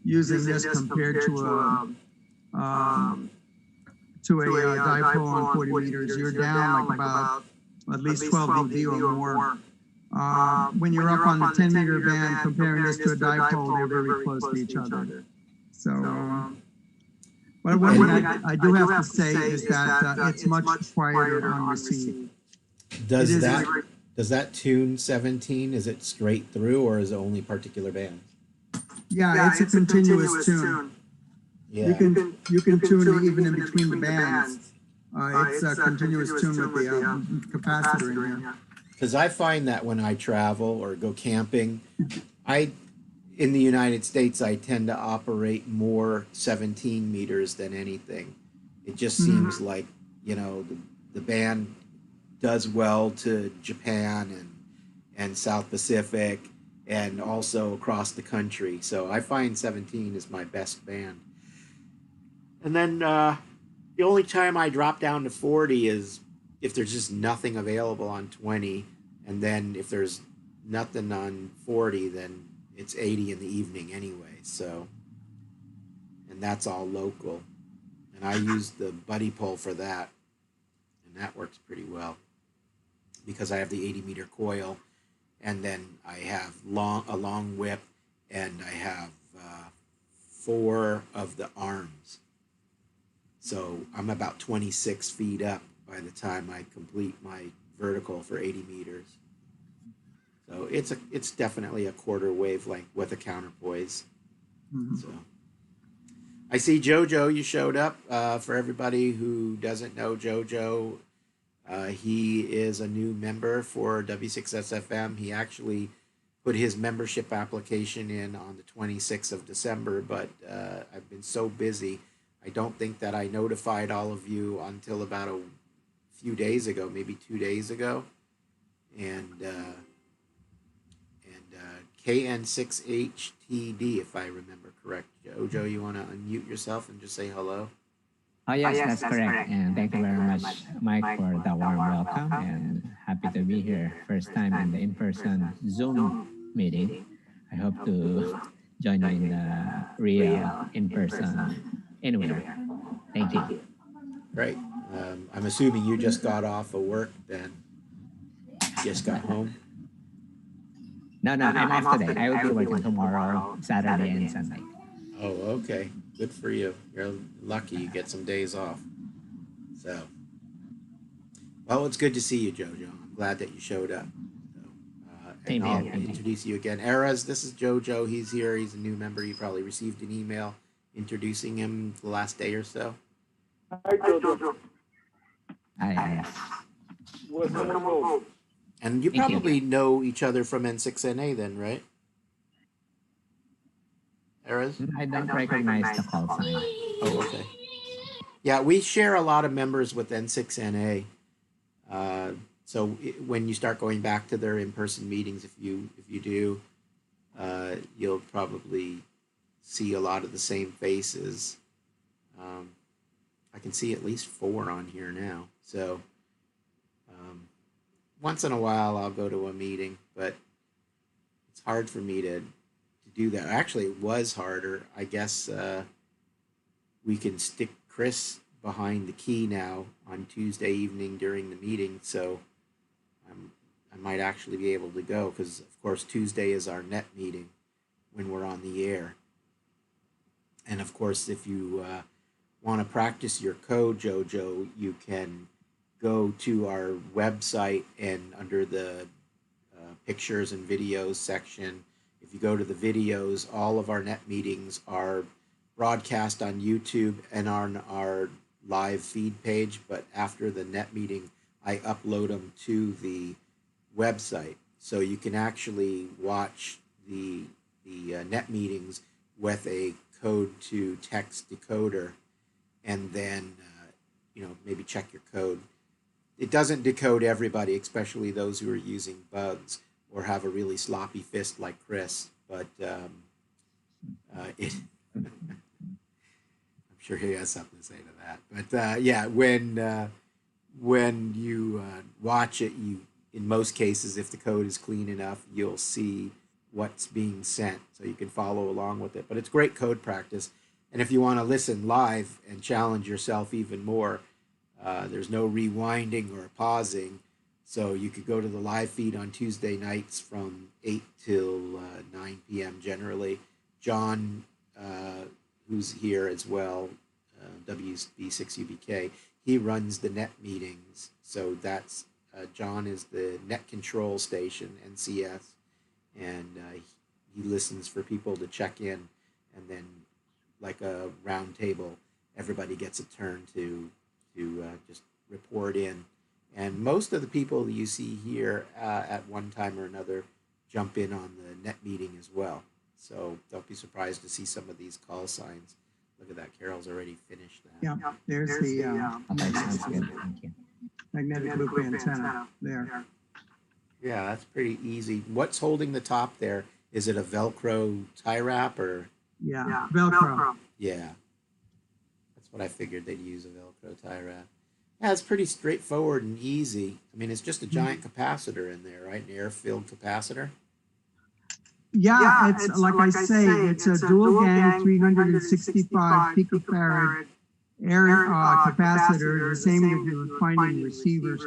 using this compared to a dipole on 40 meters. You're down like about at least 12 dB or more. When you're up on the 10-meter band, comparing this to a dipole, they're very close to each other. So, but one thing I do have to say is that it's much quieter on receive. Does that tune 17? Is it straight through, or is it only particular bands? Yeah, it's a continuous tune. Yeah. You can tune it even in between the bands. It's a continuous tune with the capacitor in here. Because I find that when I travel or go camping, in the United States, I tend to operate more 17 meters than anything. It just seems like, the band does well to Japan and South Pacific and also across the country. So I find 17 is my best band. And then the only time I drop down to 40 is if there's just nothing available on 20. And then if there's nothing on 40, then it's 80 in the evening anyway. So, and that's all local. And I use the buddy pole for that. And that works pretty well because I have the 80-meter coil, and then I have a long whip, and I have 4 of the arms. So I'm about 26 feet up by the time I complete my vertical for 80 meters. So it's definitely a quarter wavelength with a counterpoise. So I see JoJo, you showed up. For everybody who doesn't know JoJo, he is a new member for W6SFM. He actually put his membership application in on the 26th of December, but I've been so busy. I don't think that I notified all of you until about a few days ago, maybe 2 days ago. And KN6HTD, if I remember correct. Jojo, you want to unmute yourself and just say hello? Oh, yes, that's correct. And thank you very much, Mike, for the warm welcome. And happy to be here. First time in the in-person Zoom meeting. I hope to join you in the real in-person anywhere. Thank you. Great. I'm assuming you just got off of work then. Just got home. No, I'm off today. I will be working tomorrow, Saturday and Sunday. Oh, okay. Good for you. You're lucky you get some days off. So, well, it's good to see you, JoJo. I'm glad that you showed up. So, and I'll introduce you again. Eras, this is JoJo. He's here. He's a new member. You probably received an email introducing him the last day or so. Hi, JoJo. Hi. Welcome. And you probably know each other from N6NA then, right? Eras? I don't recognize the call sign. Oh, okay. Yeah, we share a lot of members with N6NA. So when you start going back to their in-person meetings, if you do, you'll probably see a lot of the same faces. I can see at least 4 on here now. So once in a while I'll go to a meeting, but it's hard for me to do that. Actually, it was harder. I guess we can stick Chris behind the key now on Tuesday evening during the meeting, so I might actually be able to go because, of course, Tuesday is our net meeting when we're on the air. And, of course, if you want to practice your code, JoJo, you can go to our website and under the pictures and videos section, if you go to the videos, all of our net meetings are broadcast on YouTube and on our live feed page. But after the net meeting, I upload them to the website, so you can actually watch the net meetings with a code to text decoder, and then maybe check your code. It doesn't decode everybody, especially those who are using bugs or have a really sloppy fist like Chris. But I'm sure he has something to say to that. But yeah, when you watch it, in most cases, if the code is clean enough, you'll see what's being sent, so you can follow along with it. But it's great code practice. And if you want to listen live and challenge yourself even more, there's no rewinding or pausing. So you could go to the live feed on Tuesday nights from 8 till 9 p.m. generally. John, who's here as well, W6SFM, he runs the net meetings. So that's John is the net control station, NCS, and he listens for people to check in, and then like a round table, everybody gets a turn to just report in. And most of the people that you see here at one time or another jump in on the net meeting as well. So don't be surprised to see some of these call signs. Look at that, Carol's already finished that. Yeah, there's the magnetic loop antenna there. Yeah, that's pretty easy. What's holding the top there? Is it a Velcro tie wrap or? Yeah, Velcro. Yeah, that's what I figured they'd use, a Velcro tie wrap. Yeah, it's pretty straightforward and easy. I mean, it's just a giant capacitor in there, right? An air-filled capacitor. Yeah, it's like I say, it's a dual gang 365 picofarad air capacitor, the same that we were finding receivers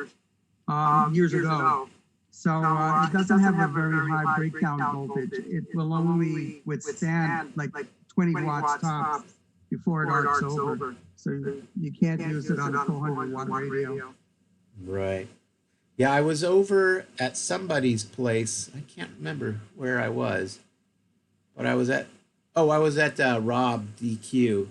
years ago. So it doesn't have a very high breakdown voltage. It will only withstand like 20 watts tops before it arcs over. So you can't use it on a 400-watt radio. Right. Yeah, I was over at somebody's place. I can't remember where I was, but I was at Rob DQ.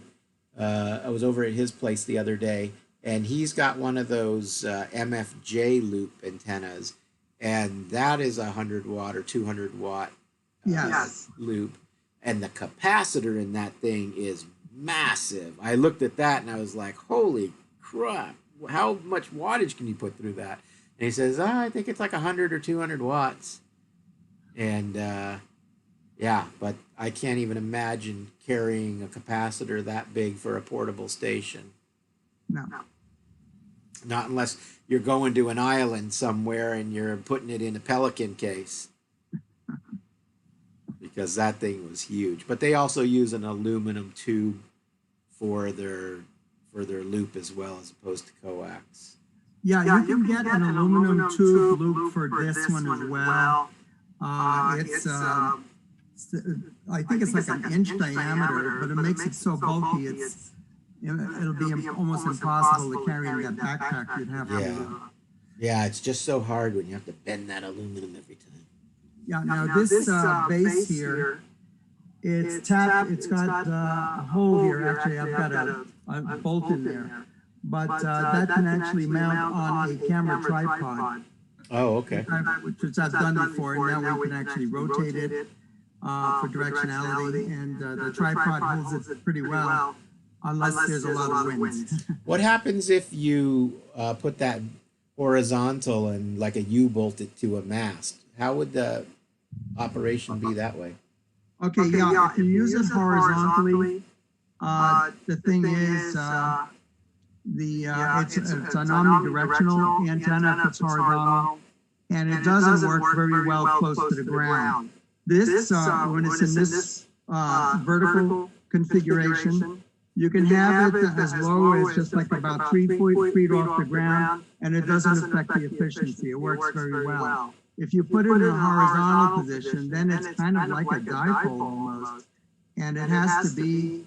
I was over at his place the other day, and he's got one of those MFJ loop antennas, and that is 100-watt or 200-watt loop, and the capacitor in that thing is massive. I looked at that and I was like, holy crap, how much wattage can you put through that? And he says, I think it's like 100 or 200 watts. And yeah, but I can't even imagine carrying a capacitor that big for a portable station. No. Not unless you're going to an island somewhere and you're putting it in a Pelican case. Because that thing was huge. But they also use an aluminum tube for their loop as well, as opposed to coax. Yeah, you can get an aluminum tube loop for this one as well. It's I think it's like an inch diameter, but it makes it so bulky it'll be almost impossible to carry in that backpack you'd have to. Yeah, it's just so hard when you have to bend that aluminum every time. Yeah, now this base here, it's tapped. It's got a hole here. Actually, I've got a bolt in there, but that can actually mount on a camera tripod. Oh, okay. Which I've done before, and now we can actually rotate it for directionality, and the tripod holds it pretty well, unless there's a lot of wind. What happens if you put that horizontal and like a U-bolt it to a mast? How would the operation be that way? Okay, yeah, if you use it horizontally, the thing is, it's an omnidirectional antenna if it's horizontal, and it doesn't work very well close to the ground. This, when it's in this vertical configuration, you can have it as low as just like about 3 feet off the ground, and it doesn't affect the efficiency. It works very well. If you put it in a horizontal position, then it's kind of like a dipole almost, and it has to be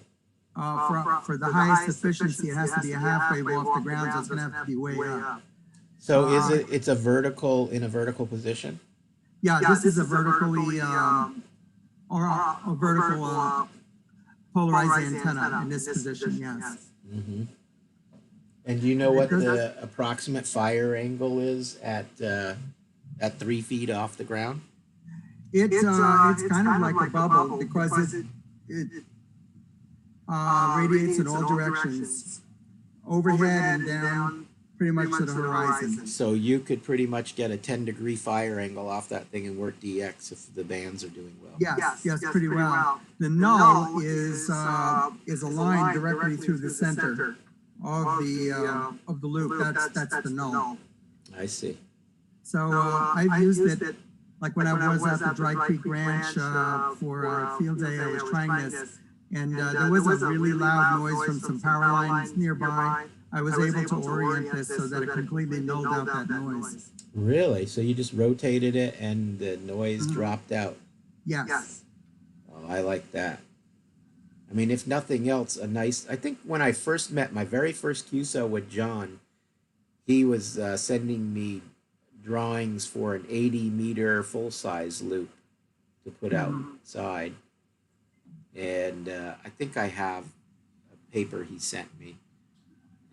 for the highest efficiency. It has to be a half wave off the ground, so it's going to have to be way up. So it's a vertical in a vertical position? Yeah, this is a vertically or a vertical polarized antenna in this position, yes. Mm-hmm. And do you know what the approximate fire angle is at 3 feet off the ground? It's kind of like a bubble because it radiates in all directions, overhead and down, pretty much to the horizon. So you could pretty much get a 10-degree fire angle off that thing and work DX if the bands are doing well. Yes, pretty well. The null is a line directly through the center of the loop. That's the null. I see. So I've used it, like when I was at the Dry Creek Ranch for a field day, I was trying this, and there was a really loud noise from some power lines nearby. I was able to orient this so that it completely nulled out that noise. Really? So you just rotated it and the noise dropped out? Yes. Oh, I like that. I mean, if nothing else, I think when I first met my very first QSO with John, he was sending me drawings for an 80-meter full-size loop to put outside. And I think I have a paper he sent me.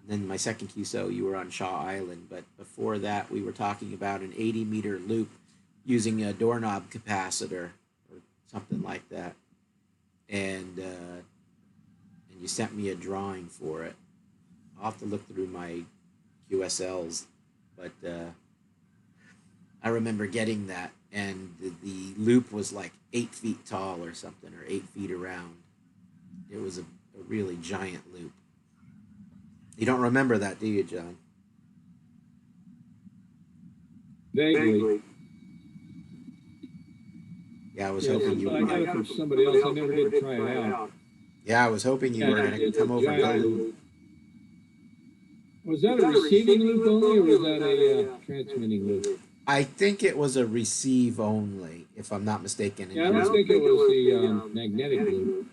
And then my second QSO, you were on Shaw Island. But before that, we were talking about an 80-meter loop using a doorknob capacitor or something like that. And you sent me a drawing for it. I'll have to look through my QSLs. But I remember getting that, and the loop was like 8 feet tall or something, or 8 feet around. It was a really giant loop. You don't remember that, do you, John? Vaguely. Yeah, I was hoping you I got it from somebody else. I never did try it out. Yeah, I was hoping you were going to come over and Was that a receiving loop only, or was that a transmitting loop? I think it was a receive only, if I'm not mistaken. Yeah, I don't think it was the magnetic loop.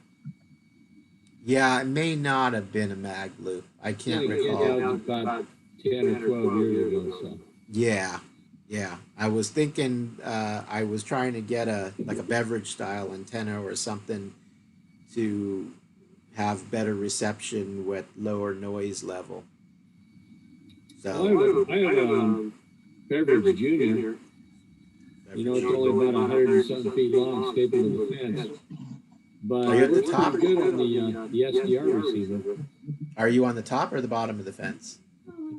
Yeah, it may not have been a mag loop. I can't recall. That was about 10 or 12 years ago. So. Yeah. I was thinking I was trying to get a beverage style antenna or something to have better reception with lower noise level. So I have a beverage junior. You know, it's only about 100 and something feet long, stapled to the fence. But are you at the top? Good on the SDR receiver. Are you on the top or the bottom of the fence?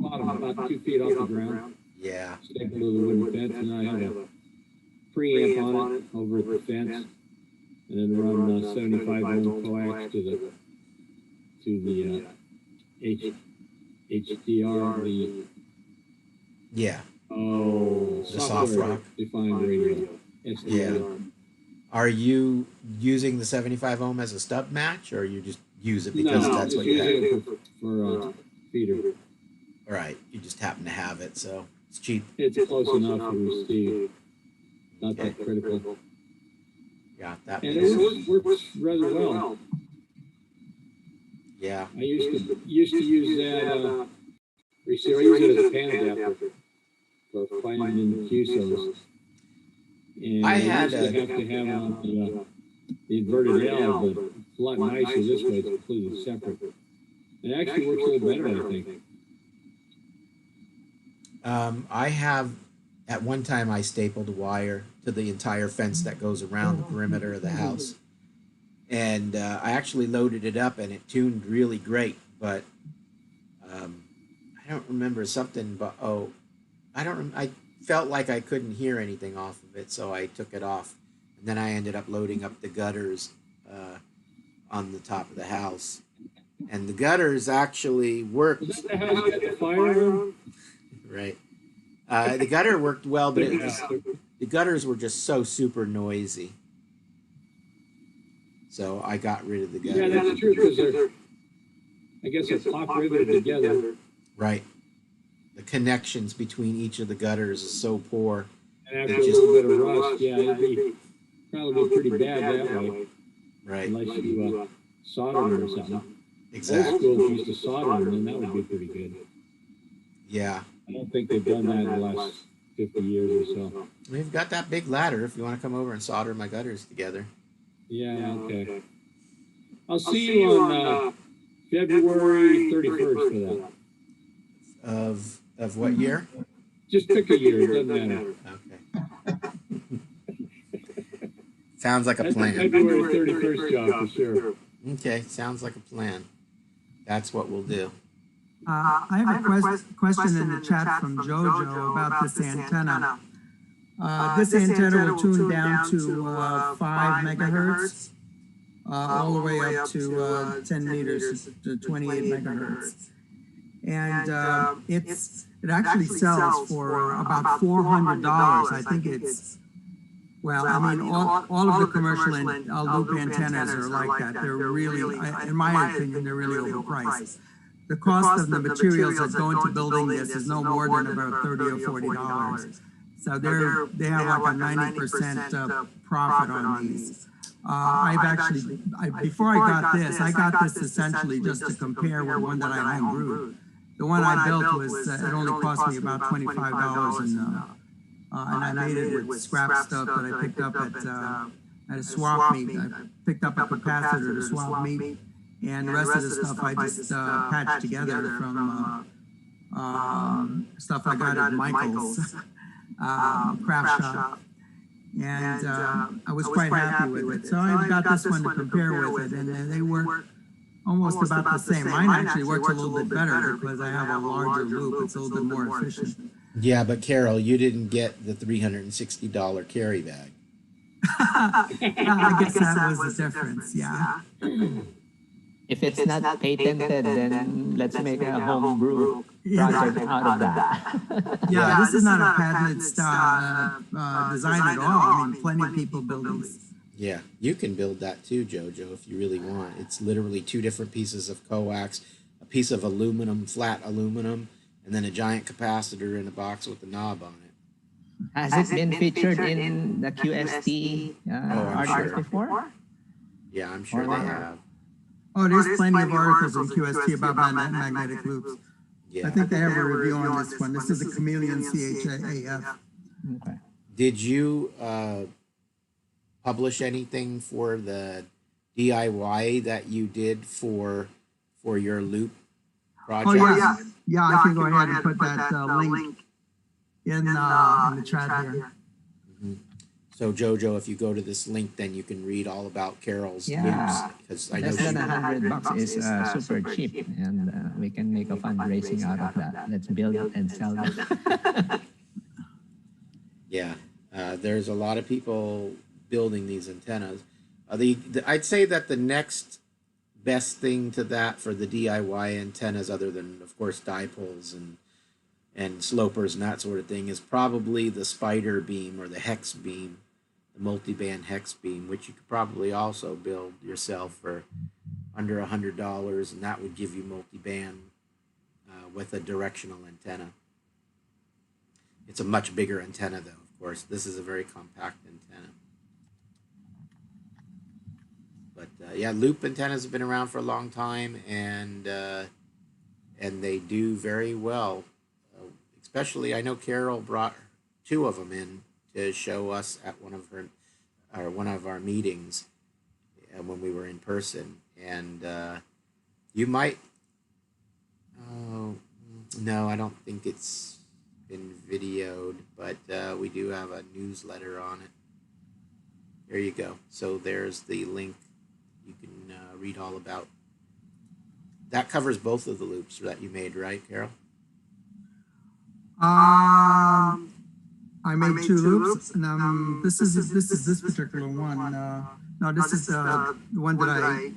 Bottom, about 2 feet off the ground. Yeah. Stapled to the wooden fence, and I have a preamp on it over at the fence, and then run 75 ohm coax to the HDR, the soft rock defined radio. SDR. Yeah. Are you using the 75 ohm as a stub match, or you just use it because that's what you have? For feeder. All right, you just happen to have it, so it's cheap. It's close enough to receive. Not that critical. Yeah, that and makes it works rather well. Yeah. I used to use that receiver. I use it as a pan adapter for finding in QSOs. And I had used to have the inverted L, but it's a lot nicer this way. It's completely separate. It actually works a little better, I think. I have, at one time, I stapled a wire to the entire fence that goes around the perimeter of the house. And I actually loaded it up and it tuned really great, but I don't remember something, but I felt like I couldn't hear anything off of it, so I took it off. And then I ended up loading up the gutters on the top of the house. And the gutters actually worked. Is that the house you got the fire on? Right. The gutter worked well, but the gutters were just so super noisy. So I got rid of the gutters. Yeah, that's true, because I guess they're pop riveted together. Right. The connections between each of the gutters is so poor. And after a little bit of rust, yeah, it'd probably be pretty bad that way. Right. Unless you solder them or something. Exactly. Old school used to solder them, and that would be pretty good. Yeah. I don't think they've done that in the last 50 years or so. We've got that big ladder if you want to come over and solder my gutters together. Yeah, okay. I'll see you on February 31st for that. Of what year? Just pick a year, it doesn't matter. Okay. Sounds like a plan. February 31st job for sure. Okay, sounds like a plan. That's what we'll do. I have a question in the chat from Jojo about this antenna. This antenna will tune down to 5 megahertz, all the way up to 10 meters to 28 megahertz. And it actually sells for about $400. I think it's, well, I mean, all of the commercial loop antennas are like that. They're really, in my opinion, they're really overpriced. The cost of the materials that go into building this is no more than about $30 or $40. So they have like a 90% profit on these. Before I got this essentially just to compare with one that I home brewed. The one I built was, it only cost me about $25 and I made it with scrap stuff that I picked up at a swap meet. I picked up a capacitor to swap meet, and the rest of the stuff I just patched together from stuff I got at Michael's craft shop. And I was quite happy with it. So I got this one to compare with it, and they work almost about the same. Mine actually works a little bit better because I have a larger loop. It's a little bit more efficient. Yeah, but Carol, you didn't get the $360 carry bag. I guess that was the difference, yeah. If it's not patented, then let's make a home brew project out of that. Yeah, this is not a patented design at all. I mean, plenty of people build these. Yeah, you can build that too, Jojo, if you really want. It's literally 2 different pieces of coax, a piece of aluminum, flat aluminum, and then a giant capacitor in a box with a knob on it. Has it been featured in the QST articles before? Yeah, I'm sure they have. Oh, there's plenty of articles in QST about magnetic loops. Yeah. I think they have a review on this one. This is a Chameleon CHAF. Okay. Did you publish anything for the DIY that you did for your loop project? Oh, yeah. Yeah, I can go ahead and put that link in the chat here. Mm-hmm. So Jojo, if you go to this link, then you can read all about Carol's loops. Because I know less than $100 is super cheap, and we can make a fundraising out of that. Let's build it and sell it. Yeah, there's a lot of people building these antennas. I'd say that the next best thing to that for the DIY antennas, other than of course dipoles and slopers and that sort of thing, is probably the spider beam or the hex beam, the multi-band hex beam, which you could probably also build yourself for under $100, and that would give you multi-band with a directional antenna. It's a much bigger antenna though, of course. This is a very compact antenna. But yeah, loop antennas have been around for a long time, and they do very well. Especially, I know Carol brought 2 of them in to show us at one of our meetings when we were in person, and you might. Oh no, I don't think it's been videoed, but we do have a newsletter on it. There you go. So there's the link. You can read all about. That covers both of the loops that you made, right, Carol? I made 2 loops, and this is this particular one. No, this is the one that I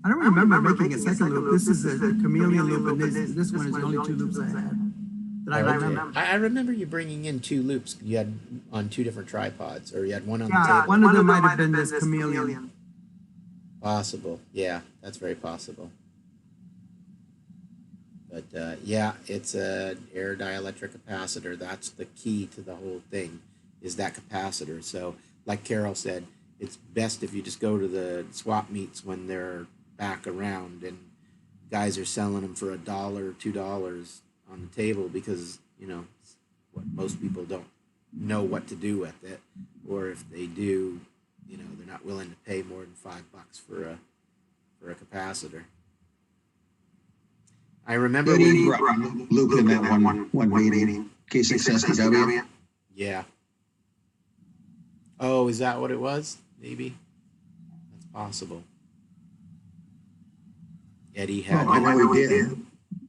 don't remember making a second loop. This is a chameleon loop, and this one is the only 2 loops I had that I remember. I remember you bringing in 2 loops. You had on 2 different tripods, or you had one on the table. One of them might have been this chameleon. Possible, yeah, that's very possible. But yeah, it's an air dielectric capacitor. That's the key to the whole thing, is that capacitor. So like Carol said, it's best if you just go to the swap meets when they're back around and guys are selling them for $1 or $2 on the table, because, you know, most people don't know what to do with it, or if they do, you know, they're not willing to pay more than $5 for a capacitor. I remember Eddie brought Luke in that one meeting, K6SDW. Yeah. Oh, is that what it was? Maybe. That's possible. Eddie had. Oh, I know he did.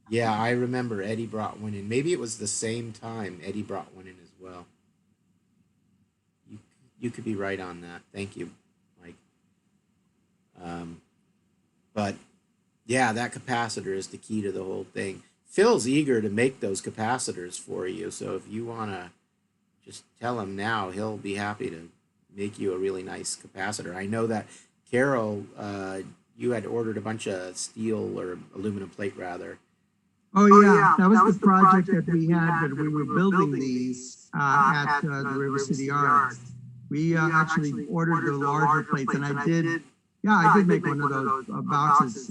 Yeah, I remember Eddie brought one in. Maybe it was the same time Eddie brought one in as well. You could be right on that. Thank you, Mike. But yeah, that capacitor is the key to the whole thing. Phil's eager to make those capacitors for you. So if you want to just tell him now, he'll be happy to make you a really nice capacitor. I know that Carol, you had ordered a bunch of steel or aluminum plate rather. Oh yeah, that was the project that we had, that we were building these at the River City Yards. We actually ordered the larger plates, and I did make one of those boxes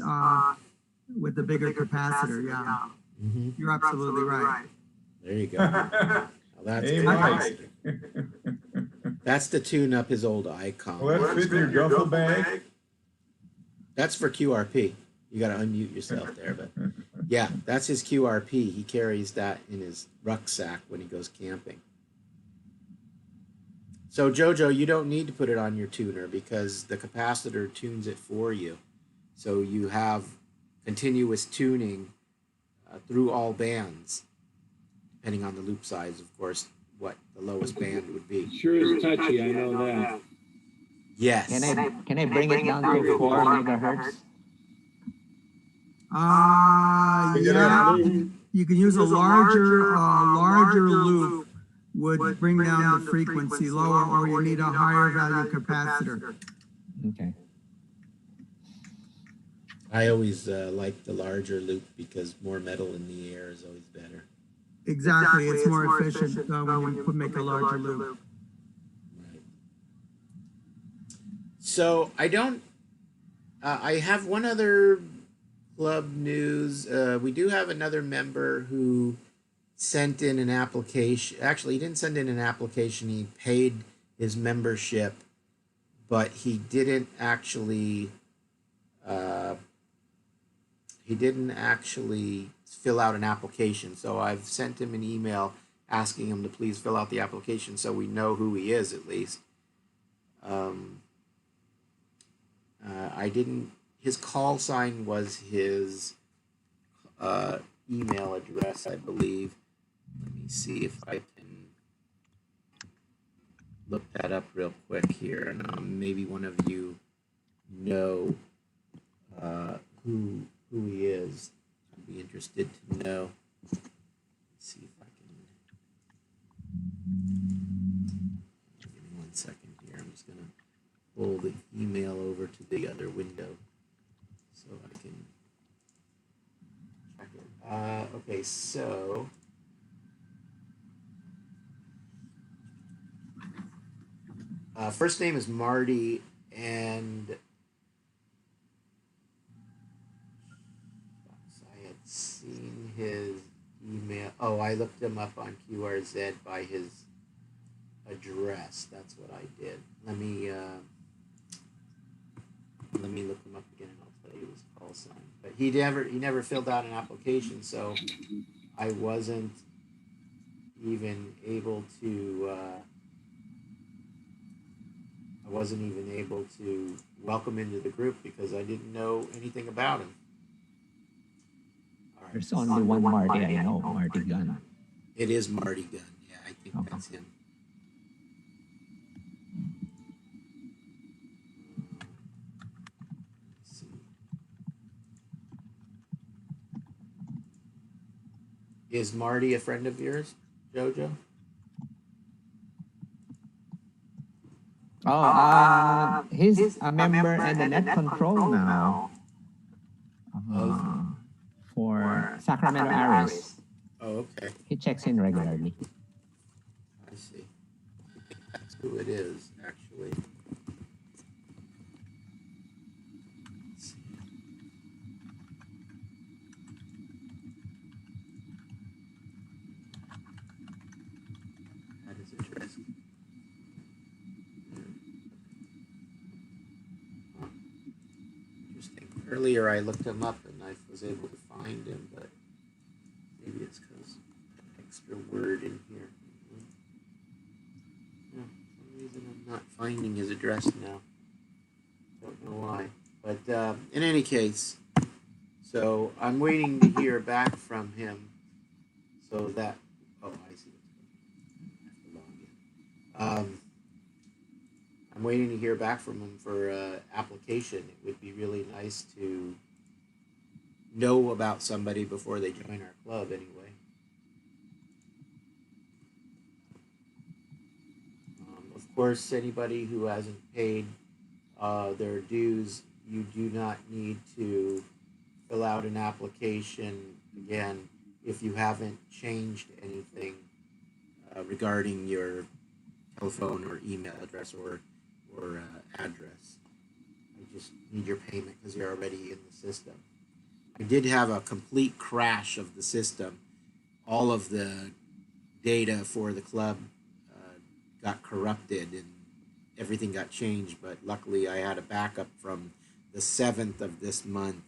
with the bigger capacitor, yeah. Mm-hmm. You're absolutely right. There you go. Well, that's hey, that's to tune up his old icon. Well, that's fit in your duffel bag. That's for QRP. You got to unmute yourself there, but yeah, that's his QRP. He carries that in his rucksack when he goes camping. So Jojo, you don't need to put it on your tuner because the capacitor tunes it for you. So you have continuous tuning through all bands, depending on the loop size, of course, what the lowest band would be. Sure is touchy, I know that. Yes. Can I bring it down to 4 megahertz? Yeah. You can use a larger loop would bring down the frequency lower, or you need a higher value capacitor. Okay. I always like the larger loop because more metal in the air is always better. Exactly, it's more efficient when you make a larger loop. Right. So I don't. I have one other club news. We do have another member who sent in an application. Actually, he didn't send in an application. He paid his membership, but he didn't actually. He didn't actually fill out an application. So I've sent him an email asking him to please fill out the application so we know who he is at least. I didn't. His call sign was his email address, I believe. Let me see if I can look that up real quick here, and maybe one of you know who he is. I'd be interested to know. Let's see if I can. Give me 1 second here. I'm just gonna pull the email over to the other window so I can check it. Okay, so first name is Marty, and I had seen his email. Oh, I looked him up on QRZ by his address. That's what I did. Let me look him up again, and I'll tell you his call sign. But he never filled out an application, so I wasn't even able to. I wasn't even able to welcome him into the group because I didn't know anything about him. All right. There's only one Marty I know, Marty Gunn. It is Marty Gunn. Yeah, I think that's him. Let's see. Is Marty a friend of yours, Jojo? Oh, he's a member in the net control now for Sacramento Aris. Oh, okay. He checks in regularly. I see. That's who it is, actually. Let's see. That is interesting. Earlier I looked him up and I was able to find him, but maybe it's because extra word in here. No, for some reason I'm not finding his address now. Don't know why. But in any case, so I'm waiting to hear back from him so that, oh, I see. I have to log in. I'm waiting to hear back from him for application. It would be really nice to know about somebody before they join our club anyway. Of course, anybody who hasn't paid their dues, you do not need to fill out an application again if you haven't changed anything regarding your telephone or email address or address. I just need your payment because you're already in the system. I did have a complete crash of the system. All of the data for the club got corrupted and everything got changed, but luckily I had a backup from the 7th of this month,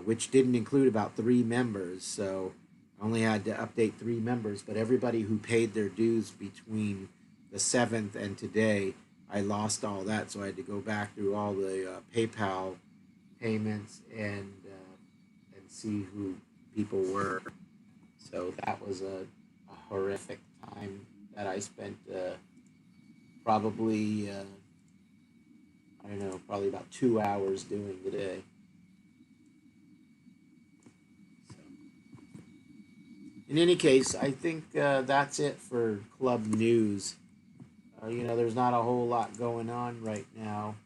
which didn't include about 3 members, so I only had to update 3 members, but everybody who paid their dues between the 7th and today, I lost all that, so I had to go back through all the PayPal payments and see who people were. So that was a horrific time that I spent probably, I don't know, probably about 2 hours doing today. So, in any case, I think that's it for club news. You know, there's not a whole lot going on right now.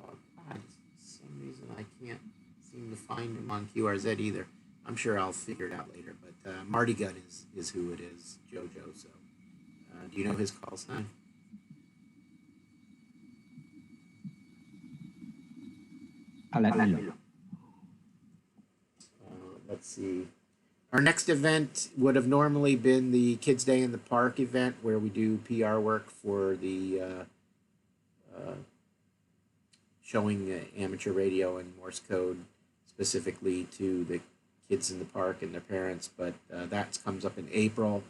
God, for some reason I can't seem to find him on QRZ either. I'm sure I'll figure it out later, but Marty Gunn is who it is, JoJo. So, do you know his call sign? I'll let you know. Let's see. Our next event would have normally been the Kids Day in the Park event where we do PR work for the showing amateur radio and Morse code specifically to the kids in the park and their parents, but that comes up in April.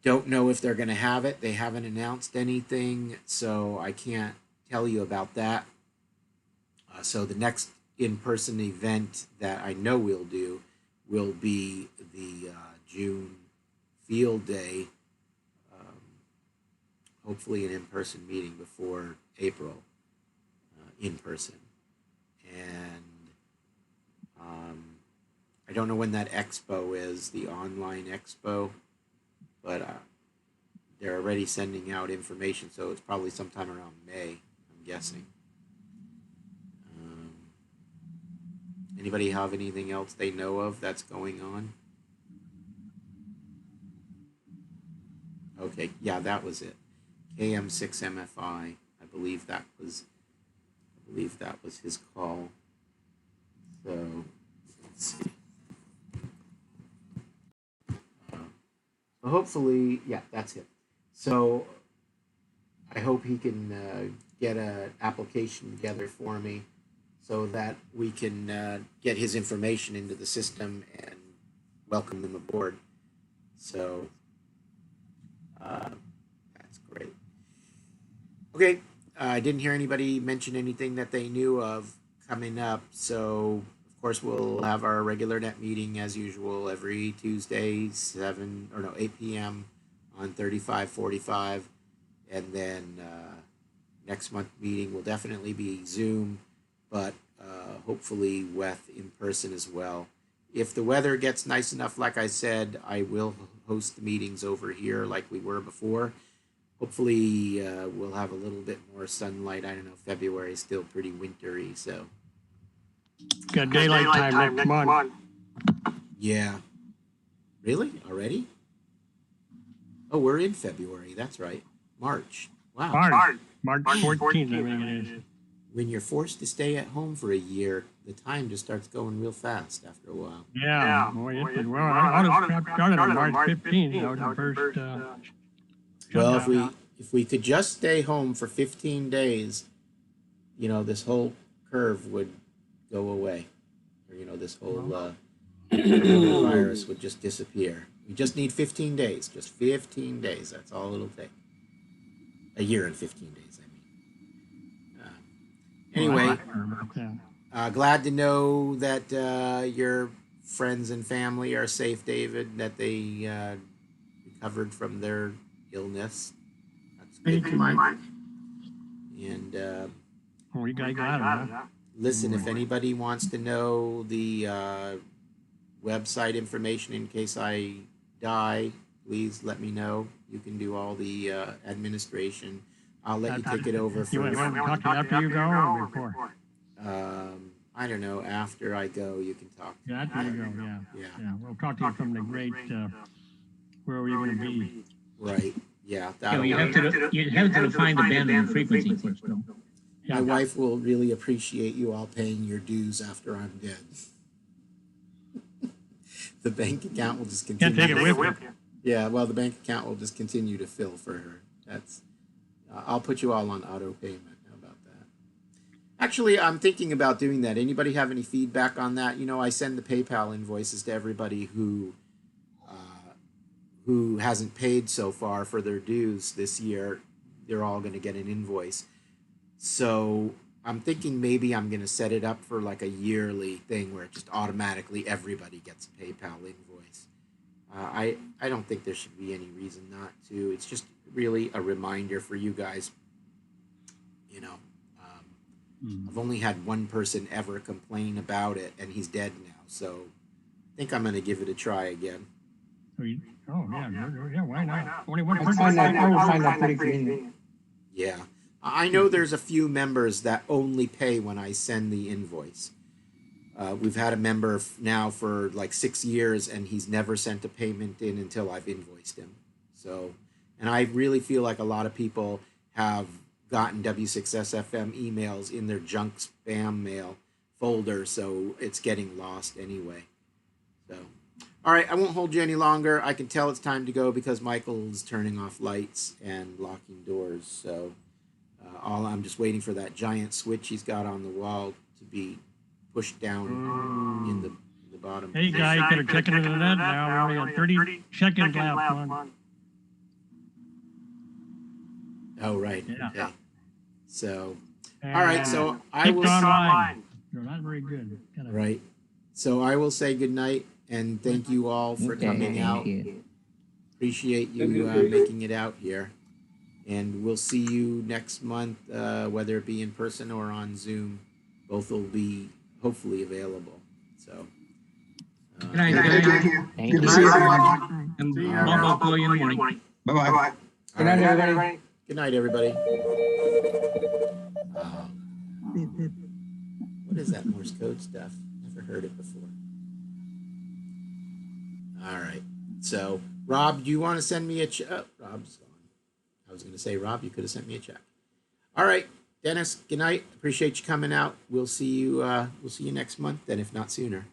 Don't know if they're going to have it. They haven't announced anything, so I can't tell you about that. So the next in-person event that I know we'll do will be the June field day, hopefully an in-person meeting before April, in person. And I don't know when that expo is, the online expo, but they're already sending out information, so it's probably sometime around May, I'm guessing. Anybody have anything else they know of that's going on? Okay, yeah, that was it. KM6MFI. I believe that was his call. So let's see. So hopefully, yeah, that's it. So I hope he can get an application together for me, so that we can get his information into the system and welcome them aboard. So that's great. Okay, I didn't hear anybody mention anything that they knew of coming up. So of course we'll have our regular net meeting as usual every Tuesday, 8 p.m. on 3545, and then next month meeting will definitely be Zoom, but hopefully with in person as well. If the weather gets nice enough, like I said, I will host the meetings over here like we were before. Hopefully we'll have a little bit more sunlight. I don't know, February is still pretty wintry, so. Got daylight time next month. Yeah. Really? Already? Oh, we're in February. That's right. March. Wow. March 14th, I think it is. When you're forced to stay at home for a year, the time just starts going real fast after a while. Yeah. Boy, well, I was started on March 15th. That was the first. Well, if we could just stay home for 15 days, you know, this whole curve would go away, or this whole virus would just disappear. We just need 15 days, just 15 days. That's all it'll take. A year and 15 days, I mean. Anyway, glad to know that your friends and family are safe, David, that they recovered from their illness. That's good. Thank you, Mike. And we got it. Listen, if anybody wants to know the website information in case I die, please let me know. You can do all the administration. I'll let you take it over for. You want to talk after you go or before? I don't know. After I go, you can talk. Yeah, after you go. Yeah. We'll talk to you from the great. Where are you going to be? Right. Yeah. You have to define the band and the frequency first, though. My wife will really appreciate you all paying your dues after I'm dead. The bank account will just continue. Can't take it with you. Yeah, well, the bank account will just continue to fill for her. That's. I'll put you all on auto payment. How about that? Actually, I'm thinking about doing that. Anybody have any feedback on that? I send the PayPal invoices to everybody who hasn't paid so far for their dues this year. They're all going to get an invoice. So I'm thinking maybe I'm going to set it up for like a yearly thing where just automatically everybody gets a PayPal invoice. I don't think there should be any reason not to. It's just really a reminder for you guys. I've only had one person ever complain about it, and he's dead now. So I think I'm going to give it a try again. Yeah, why not? Only one I person. would find that pretty convenient. Yeah. I know there's a few members that only pay when I send the invoice. We've had a member now for like 6 years, and he's never sent a payment in until I've invoiced him. So, and I really feel like a lot of people have gotten W6SFM emails in their junk spam mail folder, so it's getting lost anyway. So, all right, I won't hold you any longer. I can tell it's time to go because Michael's turning off lights and locking doors. So, I'm just waiting for that giant switch he's got on the wall to be pushed down in the bottom. Hey, guy, you better check into that now. We only got 30 seconds left. Oh, right. Yeah. Okay. So, all right. So I will. Online. You're not very good. Right. So I will say good night and thank you all for coming out. Appreciate you making it out here. And we'll see you next month, whether it be in person or on Zoom. Both will be hopefully available. So. Good night, Thank you. Good to see you. And Bob, I'll call you in the morning. Bye-bye. Good night, everybody. Good night, everybody. What is that Morse code stuff? Never heard it before. All right. So, Rob, do you want to send me a check? Oh, Rob's gone. I was going to say, Rob, you could have sent me a check. All right, Dennis. Good night. Appreciate you coming out. We'll see you. We'll see you next month, then, if not sooner.